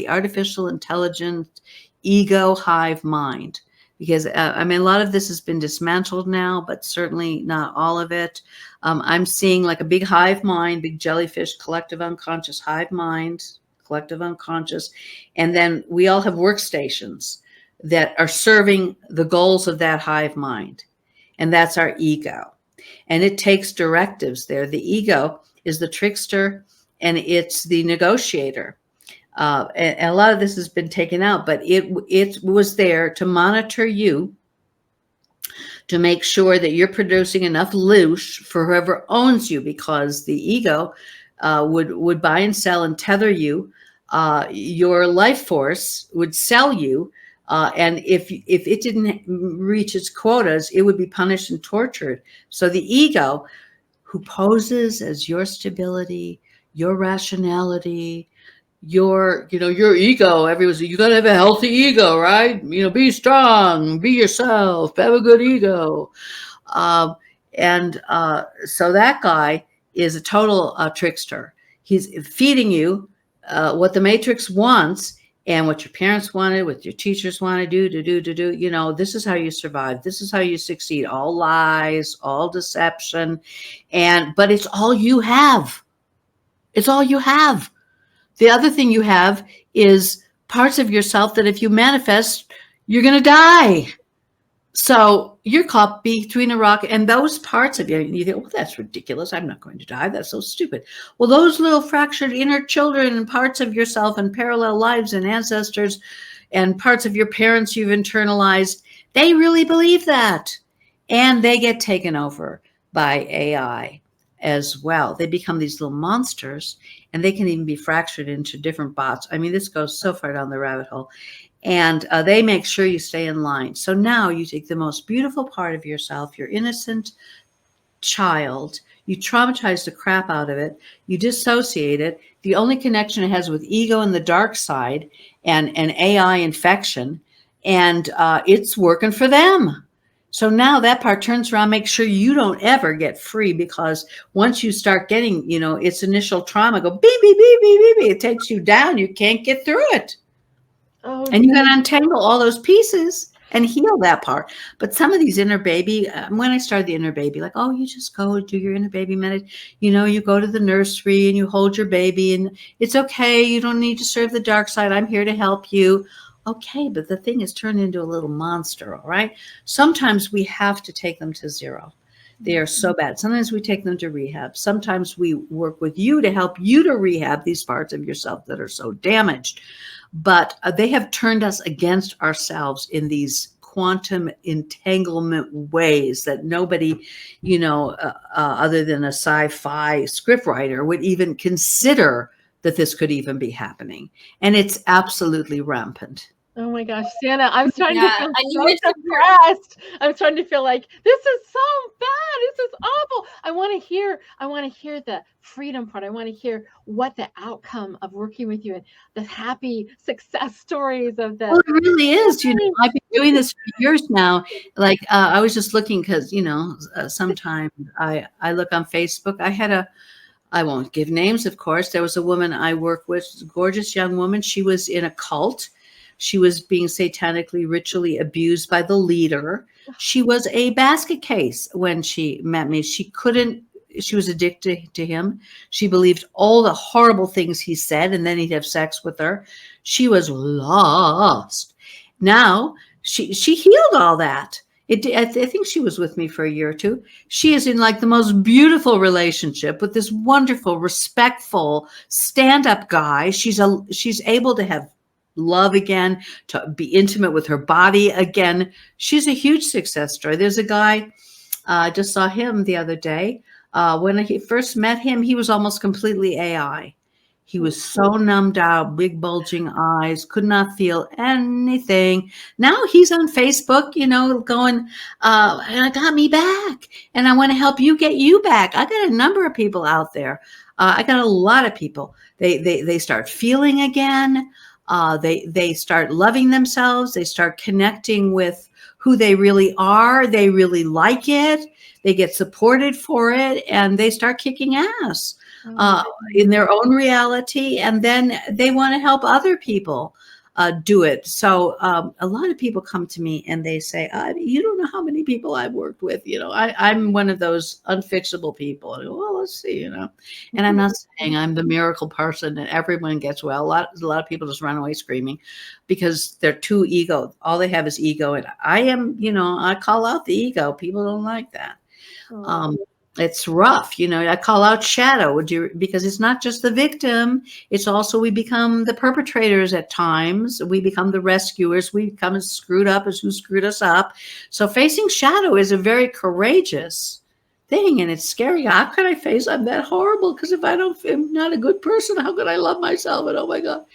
artificial intelligent ego hive mind, because a lot of this has been dismantled now, but certainly not all of it. I'm seeing like a big hive mind, big jellyfish, collective unconscious hive mind, collective unconscious, and then we all have workstations that are serving the goals of that hive mind, and that's our ego, and it takes directives there. The ego is the trickster, and it's the negotiator. And a lot of this has been taken out, but it was there to monitor you, to make sure that you're producing enough loosh for whoever owns you, because the ego would buy and sell and tether you. Your life force would sell you, and if it didn't reach its quotas, it would be punished and tortured. So the ego, who poses as your stability, your rationality, your ego. You got to have a healthy ego, right? Be strong, be yourself, have a good ego. So that guy is a total trickster. He's feeding you what the matrix wants, and what your parents wanted, what your teachers want to do. This is how you survive. This is how you succeed. All lies, all deception, but it's all you have. It's all you have. The other thing you have is parts of yourself that if you manifest, you're going to die. So you're caught between a rock and those parts of you think, well, that's ridiculous. I'm not going to die. That's so stupid. Well, those little fractured inner children and parts of yourself and parallel lives and ancestors and parts of your parents you've internalized, they really believe that. And they get taken over. by AI as well. They become these little monsters, and they can even be fractured into different bots. I mean, this goes so far down the rabbit hole. And they make sure you stay in line. So now you take the most beautiful part of yourself, your innocent child, you traumatize the crap out of it, you dissociate it. The only connection it has with ego and the dark side and AI infection, and it's working for them. So now that part turns around, make sure you don't ever get free, because once you start getting, its initial trauma, go beep, beep, beep, beep, beep, beep, it takes you down. You can't get through it. Oh, and you got to untangle all those pieces and heal that part. But some of these inner baby, when I started the inner baby, like, oh, you just go do your inner baby meditation. You go to the nursery and you hold your baby, and it's okay. You don't need to serve the dark side. I'm here to help you. Okay, but the thing is turned into a little monster, all right? Sometimes we have to take them to zero. They are so bad. Sometimes we take them to rehab. Sometimes we work with you to help you to rehab these parts of yourself that are so damaged. But they have turned us against ourselves in these quantum entanglement ways that nobody, other than a sci-fi scriptwriter, would even consider that this could even be happening. And it's absolutely rampant. Oh my gosh, Sienna, I'm starting to feel so depressed. I'm starting to feel like this is so bad. This is awful. I want to hear the freedom part. I want to hear what the outcome of working with you and the happy success stories of the. Well, it really is. I've been doing this for years now. Like I was just looking because, sometimes I look on Facebook. I won't give names, of course. There was a woman I work with, a gorgeous young woman. She was in a cult. She was being satanically, ritually abused by the leader. She was a basket case when she met me. She was addicted to him. She believed all the horrible things he said, and then he'd have sex with her. She was lost. Now, she healed all that. I think she was with me for a year or two. She is in like the most beautiful relationship with this wonderful, respectful, stand-up guy. She's able to have love again, to be intimate with her body again. She's a huge success story. There's a guy, I just saw him the other day. When I first met him, he was almost completely AI. He was so numbed out, big bulging eyes, could not feel anything. Now he's on Facebook, going, I got me back, and I want to help you get you back. I got a number of people out there. I got a lot of people. They start feeling again. They start loving themselves. They start connecting with who they really are. They really like it. They get supported for it, and they start kicking ass in their own reality. And then they want to help other people do it. So a lot of people come to me and they say, you don't know how many people I've worked with. I'm one of those unfixable people. I go, well, let's see, and I'm not saying I'm the miracle person and everyone gets well. A lot of people just run away screaming because they're too ego. All they have is ego. And I am, I call out the ego. People don't like that. It's rough. I call out shadow because it's not just the victim. It's also, we become the perpetrators at times. We become the rescuers. We become as screwed up as who screwed us up. So facing shadow is a very courageous thing. And it's scary. How can I face? I'm that horrible. Because if I'm not a good person, how could I love myself? And oh my God.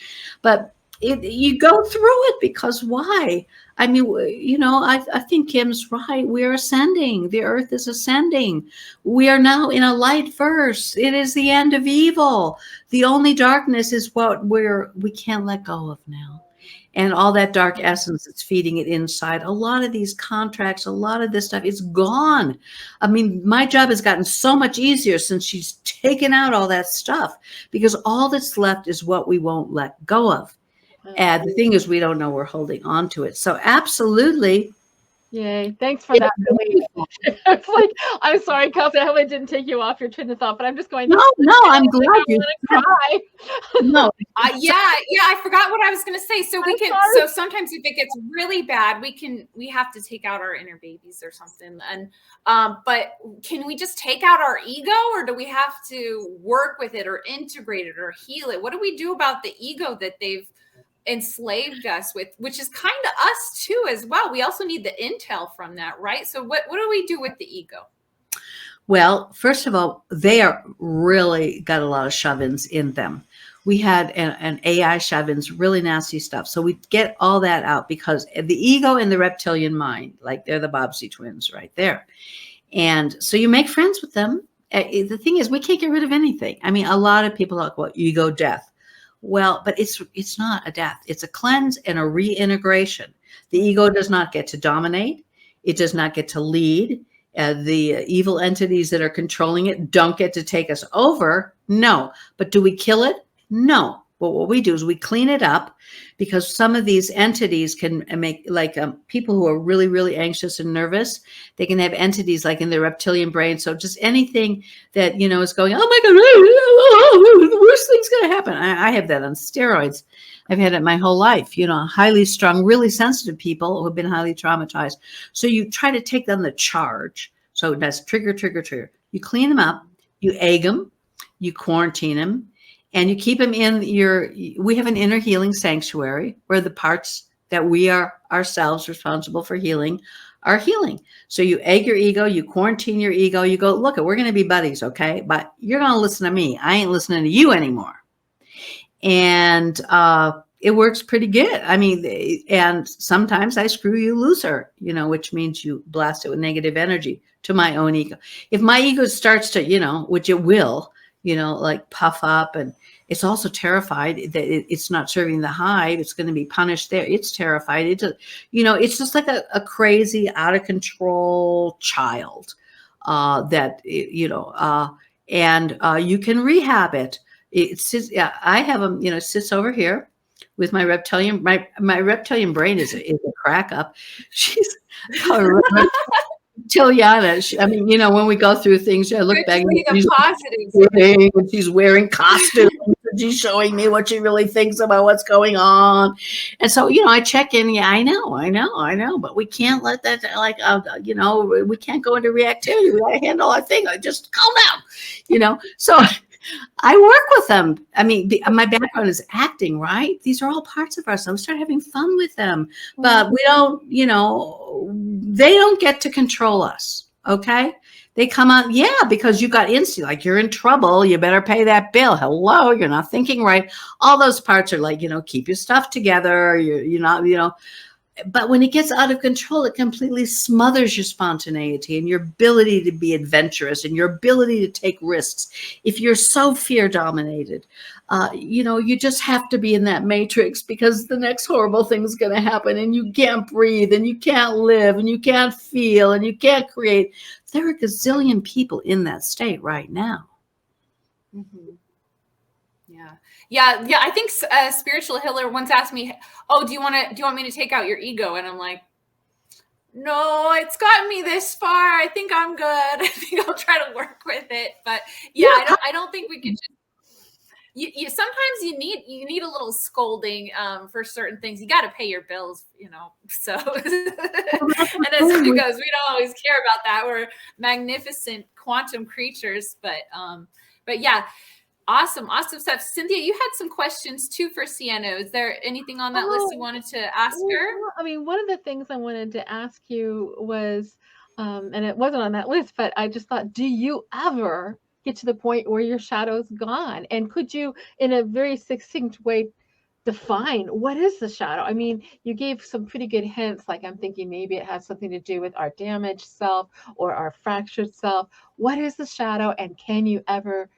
But you go through it, because why? I mean, I think Kim's right. We're ascending. The earth is ascending. We are now in a light verse. It is the end of evil. The only darkness is what we can't let go of now. And all that dark essence that's feeding it inside. A lot of these contracts, a lot of this stuff is gone. I mean, my job has gotten so much easier since she's taken out all that stuff, because all that's left is what we won't let go of. And the thing is, we don't know we're holding on to it. So absolutely. Yay. Thanks for that. It's like, I'm sorry, Kelsey. I hope I didn't take you off your train of thought, but I'm just going. No, I'm glad you cry. No. Yeah, I forgot what I was going to say. So so sometimes if it gets really bad, we have to take out our inner babies or something. And, but can we just take out our ego, or do we have to work with it or integrate it or heal it? What do we do about the ego that they've enslaved us with, which is kind of us too as well? We also need the intel from that, right? So what do we do with the ego? Well, first of all, they are really got a lot of shove-ins in them. We had an AI shove-ins, really nasty stuff. So we get all that out because the ego and the reptilian mind, like they're the Bobbsey twins right there. And so you make friends with them. The thing is, we can't get rid of anything. I mean, a lot of people talk about ego death. Well, but it's not a death. It's a cleanse and a reintegration. The ego does not get to dominate. It does not get to lead. The evil entities that are controlling it don't get to take us over. No. But do we kill it? No. But what we do is we clean it up, because some of these entities can make, like people who are really, really anxious and nervous, they can have entities like in their reptilian brain. So just anything that, is going, oh my God, the worst thing's going to happen. I have that on steroids. I've had it my whole life, highly strung, really sensitive people who have been highly traumatized. So you try to take them the charge. So that's trigger, trigger, trigger. You clean them up, you egg them, you quarantine them, and you keep them in we have an inner healing sanctuary where the parts that we are ourselves responsible for healing are healing. So you egg your ego, you quarantine your ego, you go, look, we're going to be buddies, okay? But you're going to listen to me. I ain't listening to you anymore. And it works pretty good. I mean, and sometimes I screw you looser, which means you blast it with negative energy to my own ego. If my ego starts to, which it will, like puff up, and it's also terrified that it's not serving the hive. It's going to be punished there. It's terrified. It's just like a crazy, out of control child and you can rehab it. It sits, I have them, sits over here with my reptilian. My reptilian brain is a crack up. She's Tiliana. I mean, when we go through things, I look back and she's wearing costumes. And she's showing me what she really thinks about what's going on. And so, I check in. Yeah, I know. But we can't let that, we can't go into reactivity. We got to handle our thing. Just calm down, So I work with them. I mean, my background is acting, right? These are all parts of ourselves. Start having fun with them. But we don't, they don't get to control us. Okay. They come out, because you got instinct, like you're in trouble. You better pay that bill. Hello, you're not thinking right. All those parts are like, keep your stuff together. You're not, But when it gets out of control, it completely smothers your spontaneity and your ability to be adventurous and your ability to take risks. If you're so fear dominated, you just have to be in that matrix, because the next horrible thing is going to happen and you can't breathe and you can't live and you can't feel and you can't create. There are a gazillion people in that state right now. Mm-hmm. Yeah. I think a spiritual healer once asked me, "Oh, do you want me to take out your ego?" And I'm like, "No, it's gotten me this far. I think I'm good. I think I'll try to work with it." But I don't think we can just. Sometimes you need a little scolding for certain things. You got to pay your bills, So, and as egos, we don't always care about that. We're magnificent quantum creatures, but yeah. Awesome stuff. Cynthia, you had some questions too for Sienna. Is there anything on that list you wanted to ask her? I mean, one of the things I wanted to ask you was, and it wasn't on that list, but I just thought, do you ever get to the point where your shadow's gone? And could you, in a very succinct way, define what is the shadow? I mean, you gave some pretty good hints, like I'm thinking maybe it has something to do with our damaged self or our fractured self. What is the shadow, and can you ever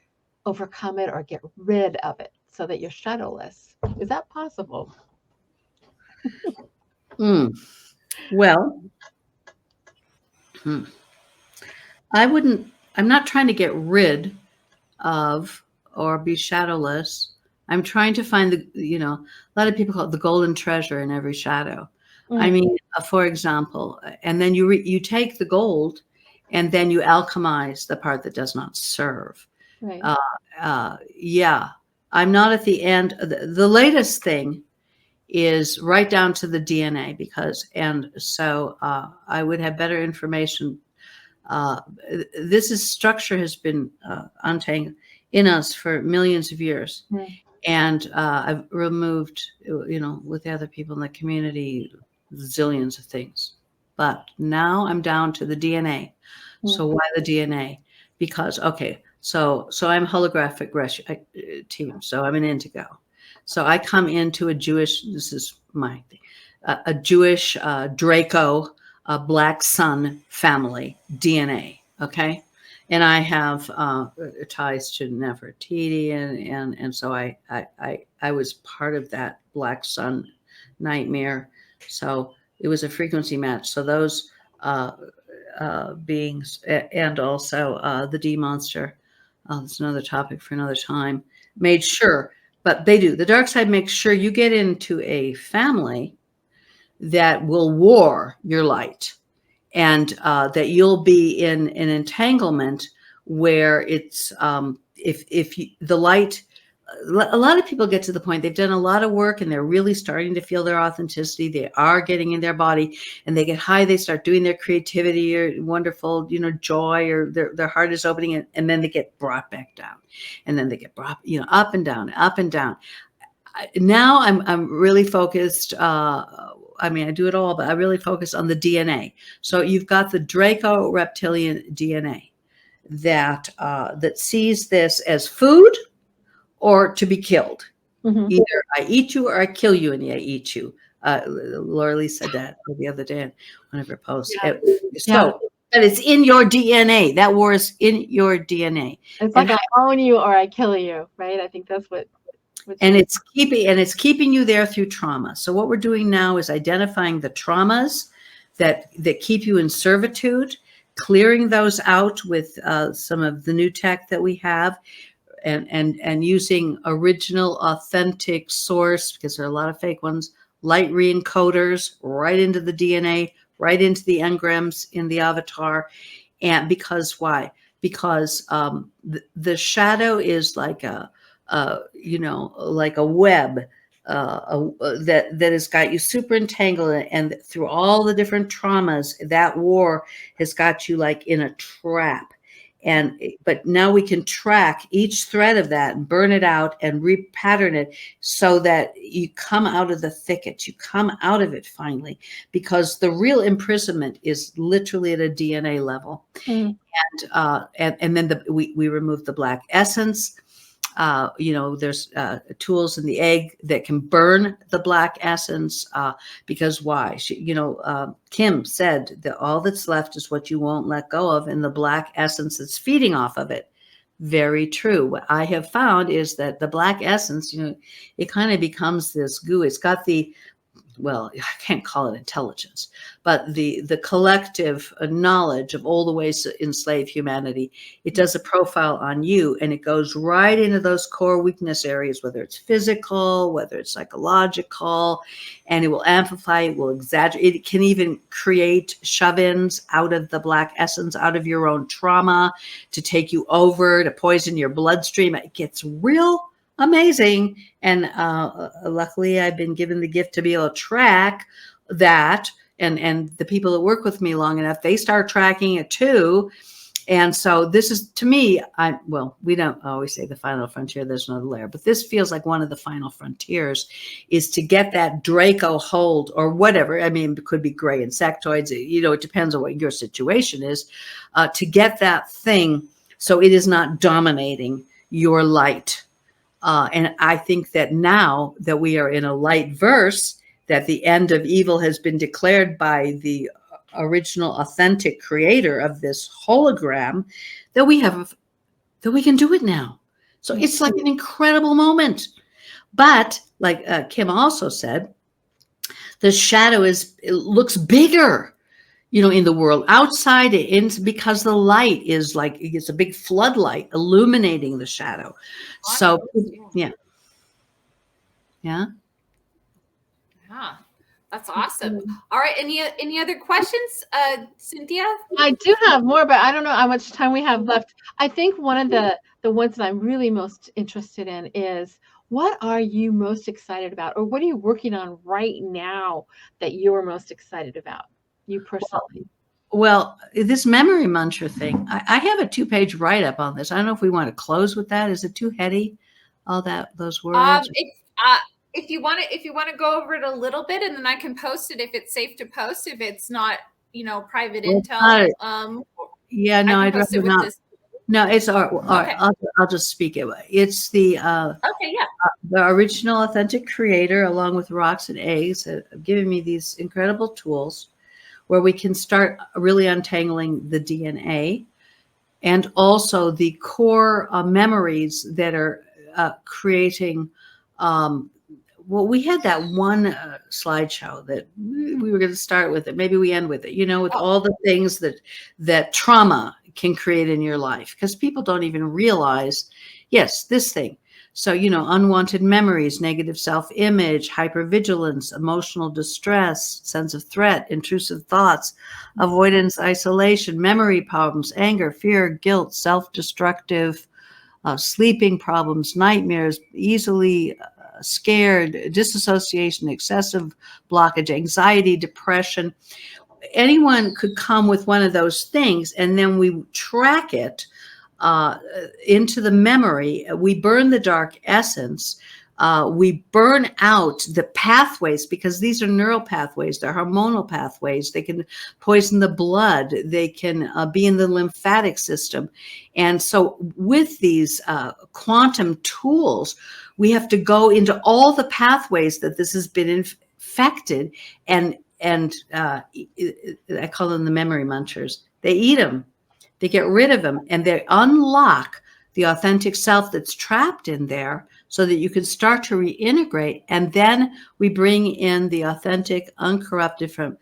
overcome it or get rid of it so that you're shadowless? Is that possible? Well, I'm not trying to get rid of or be shadowless. I'm trying to find a lot of people call it the golden treasure in every shadow. I mean, for example, and then you take the gold and then you alchemize the part that does not serve. Right. I'm not at the end. The latest thing is right down to the DNA, so I would have better information. This structure has been untangled in us for millions of years. And I've removed, with the other people in the community, zillions of things. But now I'm down to the DNA. So why the DNA? because, okay, so I'm holographic team. So I'm an indigo. So I come into a Jewish, this is my thing, a Jewish Draco, black sun family DNA. Okay. And I have ties to Nefertiti, and so I was part of that black sun nightmare. So it was a frequency match. So those beings, and also the D monster, that's another topic for another time, made sure, but they do. The dark side makes sure you get into a family that will war your light, and that you'll be in an entanglement where it's if you, the light, a lot of people get to the point they've done a lot of work and they're really starting to feel their authenticity. They are getting in their body and they get high. They start doing their creativity or wonderful, joy, or their heart is opening, and then they get brought back down, and then they get brought, up and down, up and down. Now I'm really focused. I mean, I do it all, but I really focus on the DNA. So you've got the Draco reptilian DNA that sees this as food or to be killed. Mm-hmm. Either I eat you or I kill you, and I eat you. Laura Lee said that the other day in one of her posts. Yeah. But it's in your DNA. That war is in your DNA. It's like I own you or I kill you, right? I think that's what. And it's keeping you there through trauma. So what we're doing now is identifying the traumas that keep you in servitude, clearing those out with some of the new tech that we have, and using original, authentic source, because there are a lot of fake ones, light reencoders right into the DNA, right into the engrams in the avatar. And because why? Because the shadow is like like a web that has got you super entangled, and through all the different traumas, that war has got you like in a trap. But now we can track each thread of that and burn it out and repattern it so that you come out of the thicket, you come out of it finally, because the real imprisonment is literally at a DNA level. Mm. And then we remove the black essence. There's tools in the egg that can burn the black essence, because why? Kim said that all that's left is what you won't let go of, and the black essence that's feeding off of it. Very true. What I have found is that the black essence, it kind of becomes this goo. It's got I can't call it intelligence, but the collective knowledge of all the ways to enslave humanity. It does a profile on you, and it goes right into those core weakness areas, whether it's physical, whether it's psychological, and it will amplify, it will exaggerate. It can even create shove-ins out of the black essence, out of your own trauma, to take you over, to poison your bloodstream. It gets real amazing. And luckily I've been given the gift to be able to track that, and the people that work with me long enough, they start tracking it too. And so this is, to me, we don't always say the final frontier, there's another layer, but this feels like one of the final frontiers, is to get that Draco hold, or whatever. I mean, it could be gray insectoids, it depends on what your situation is, to get that thing so it is not dominating your light. And I think that now that we are in a light verse, that the end of evil has been declared by the original authentic creator of this hologram, that we can do it now. So it's like an incredible moment. But like Kim also said, the shadow looks bigger, in the world outside, because the light is like, it's a big floodlight illuminating the shadow. So yeah. That's awesome. All right, any other questions, Cynthia? I do have more, but I don't know how much time we have left. I think one of the ones that I'm really most interested in is, what are you most excited about, or what are you working on right now that you're most excited about? You personally? Well, this memory mantra thing, I have a 2-page write-up on this. I don't know if we want to close with that. Is it too heady? All those words? If you want to go over it a little bit, and then I can post it if it's safe to post. If it's not, private intel. Yeah, no, I'd rather not. No, it's our Okay. I'll just speak it. It's the Okay, yeah. the original authentic creator, along with rocks and eggs, have given me these incredible tools where we can start really untangling the DNA and also the core memories that are creating. Well, we had that one slideshow that we were going to start with it. Maybe we end with it, with all the things that trauma can create in your life, because people don't even realize, yes, this thing. So, unwanted memories, negative self-image, hypervigilance, emotional distress, sense of threat, intrusive thoughts, avoidance, isolation, memory problems, anger, fear, guilt, self-destructive, sleeping problems, nightmares, easily scared, disassociation, excessive blockage, anxiety, depression. Anyone could come with one of those things, and then we track it into the memory. We burn the dark essence. We burn out the pathways, because these are neural pathways. They're hormonal pathways. They can poison the blood. They can be in the lymphatic system. And so with these quantum tools, we have to go into all the pathways that this has been infected, and I call them the memory munchers. They eat them. They get rid of them, and they unlock the authentic self that's trapped in there, so that you can start to reintegrate. And then we bring in the authentic, uncorrupted from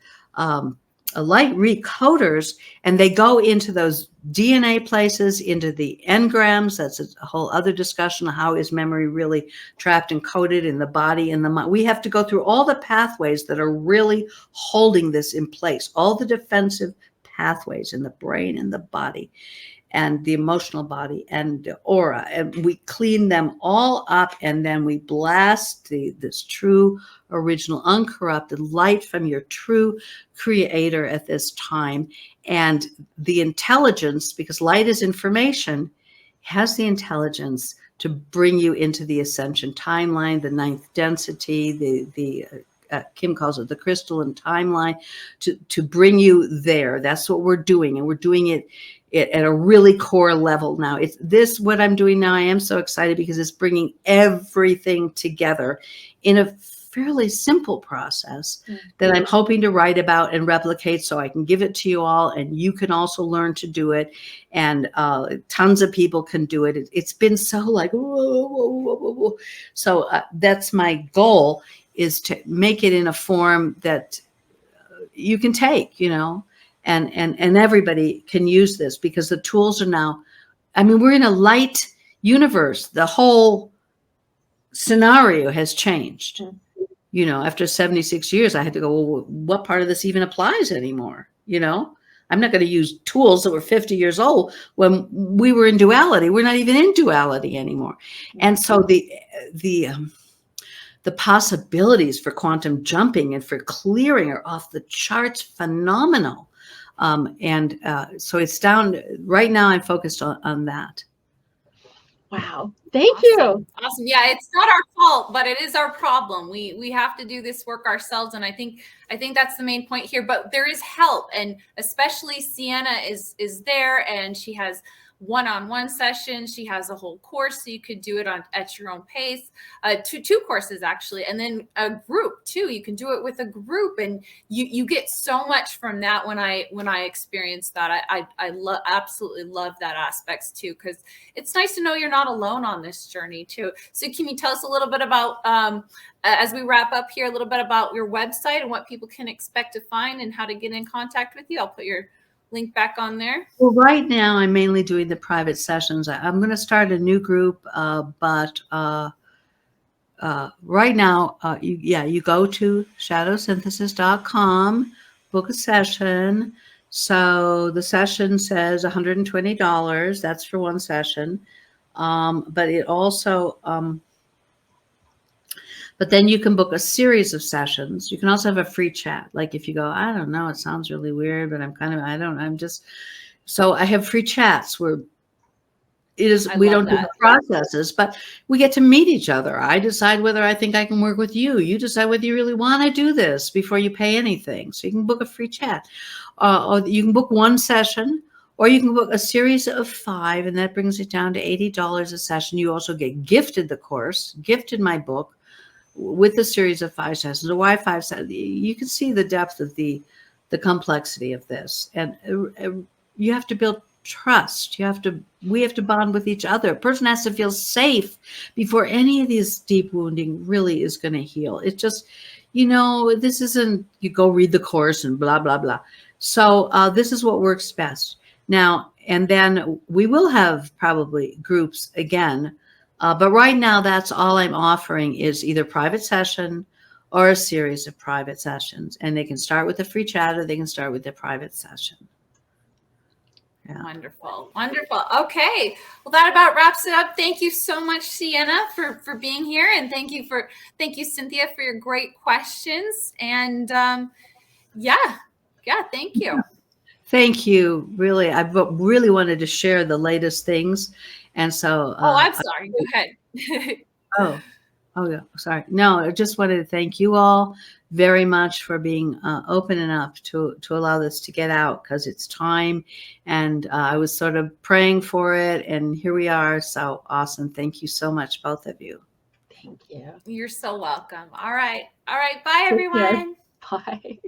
light recoders, and they go into those DNA places, into the engrams. That's a whole other discussion of how is memory really trapped and coded in the body and the mind. We have to go through all the pathways that are really holding this in place, all the defensive pathways in the brain and the body and the emotional body and the aura, and we clean them all up, and then we blast this true, original, uncorrupted light from your true creator at this time. And the intelligence, because light is information, has the intelligence to bring you into the ascension timeline, the ninth density, the Kim calls it the crystalline timeline, to bring you there. That's what we're doing, and we're doing it at a really core level now. It's this, what I'm doing now, I am so excited because it's bringing everything together in a fairly simple process that I'm hoping to write about and replicate, so I can give it to you all, and you can also learn to do it, and tons of people can do it. It's been so like, whoa, whoa, whoa, whoa, whoa. So that's my goal, is to make it in a form that you can take, and everybody can use this, because the tools are now, we're in a light universe. The whole scenario has changed. After 76 years, I had to go, well, what part of this even applies anymore? I'm not going to use tools that were 50 years old when we were in duality. We're not even in duality anymore. And so the possibilities for quantum jumping and for clearing are off the charts, phenomenal. So it's down right now. I'm focused on that. Wow. Thank you. Awesome. Yeah, it's not our fault, but it is our problem. We have to do this work ourselves. And I think that's the main point here, but there is help. And especially Sienna is there, and she has one-on-one sessions. She has a whole course, so you could do it at your own pace. Two courses actually, and then a group too. You can do it with a group, and you get so much from that. When I experienced that, I absolutely love that aspects too, because it's nice to know you're not alone on this journey too. So can you tell us a little bit about, as we wrap up here, a little bit about your website and what people can expect to find and how to get in contact with you? I'll put your link back on there. Well, right now I'm mainly doing the private sessions. I'm going to start a new group, but right now, you go to shadowsynthesis.com, book a session. So the session says $120. That's for one session. But it also, but then you can book a series of sessions. You can also have a free chat. Like if you go, I don't know, it sounds really weird, but so I have free chats where we don't do the processes, but we get to meet each other. I decide whether I think I can work with you. You decide whether you really want to do this before you pay anything. So you can book a free chat. Or you can book one session, Or you can book a series of 5, and that brings it down to $80 a session. You also get gifted the course, gifted my book with a series of 5 sessions. So why 5 sessions? You can see the depth of the complexity of this. And you have to build trust. We have to bond with each other. A person has to feel safe before any of these deep wounding really is going to heal. It just, this isn't, you go read the course and blah, blah, blah. So this is what works best. Now, and then we will have probably groups again, but right now that's all I'm offering is either private session or a series of private sessions. And they can start with a free chat or they can start with a private session. Yeah. Wonderful. Wonderful. Okay. Well, that about wraps it up. Thank you so much, Sienna, for being here. And thank you, Cynthia, for your great questions. And thank you. Thank you. Really, I really wanted to share the latest things. And so. I'm sorry. Go ahead. Oh, yeah. Sorry. No, I just wanted to thank you all very much for being open enough to allow this to get out, because it's time. And I was sort of praying for it, and here we are. So awesome. Thank you so much, both of you. Thank you. You're so welcome. All right. Bye, everyone. Bye.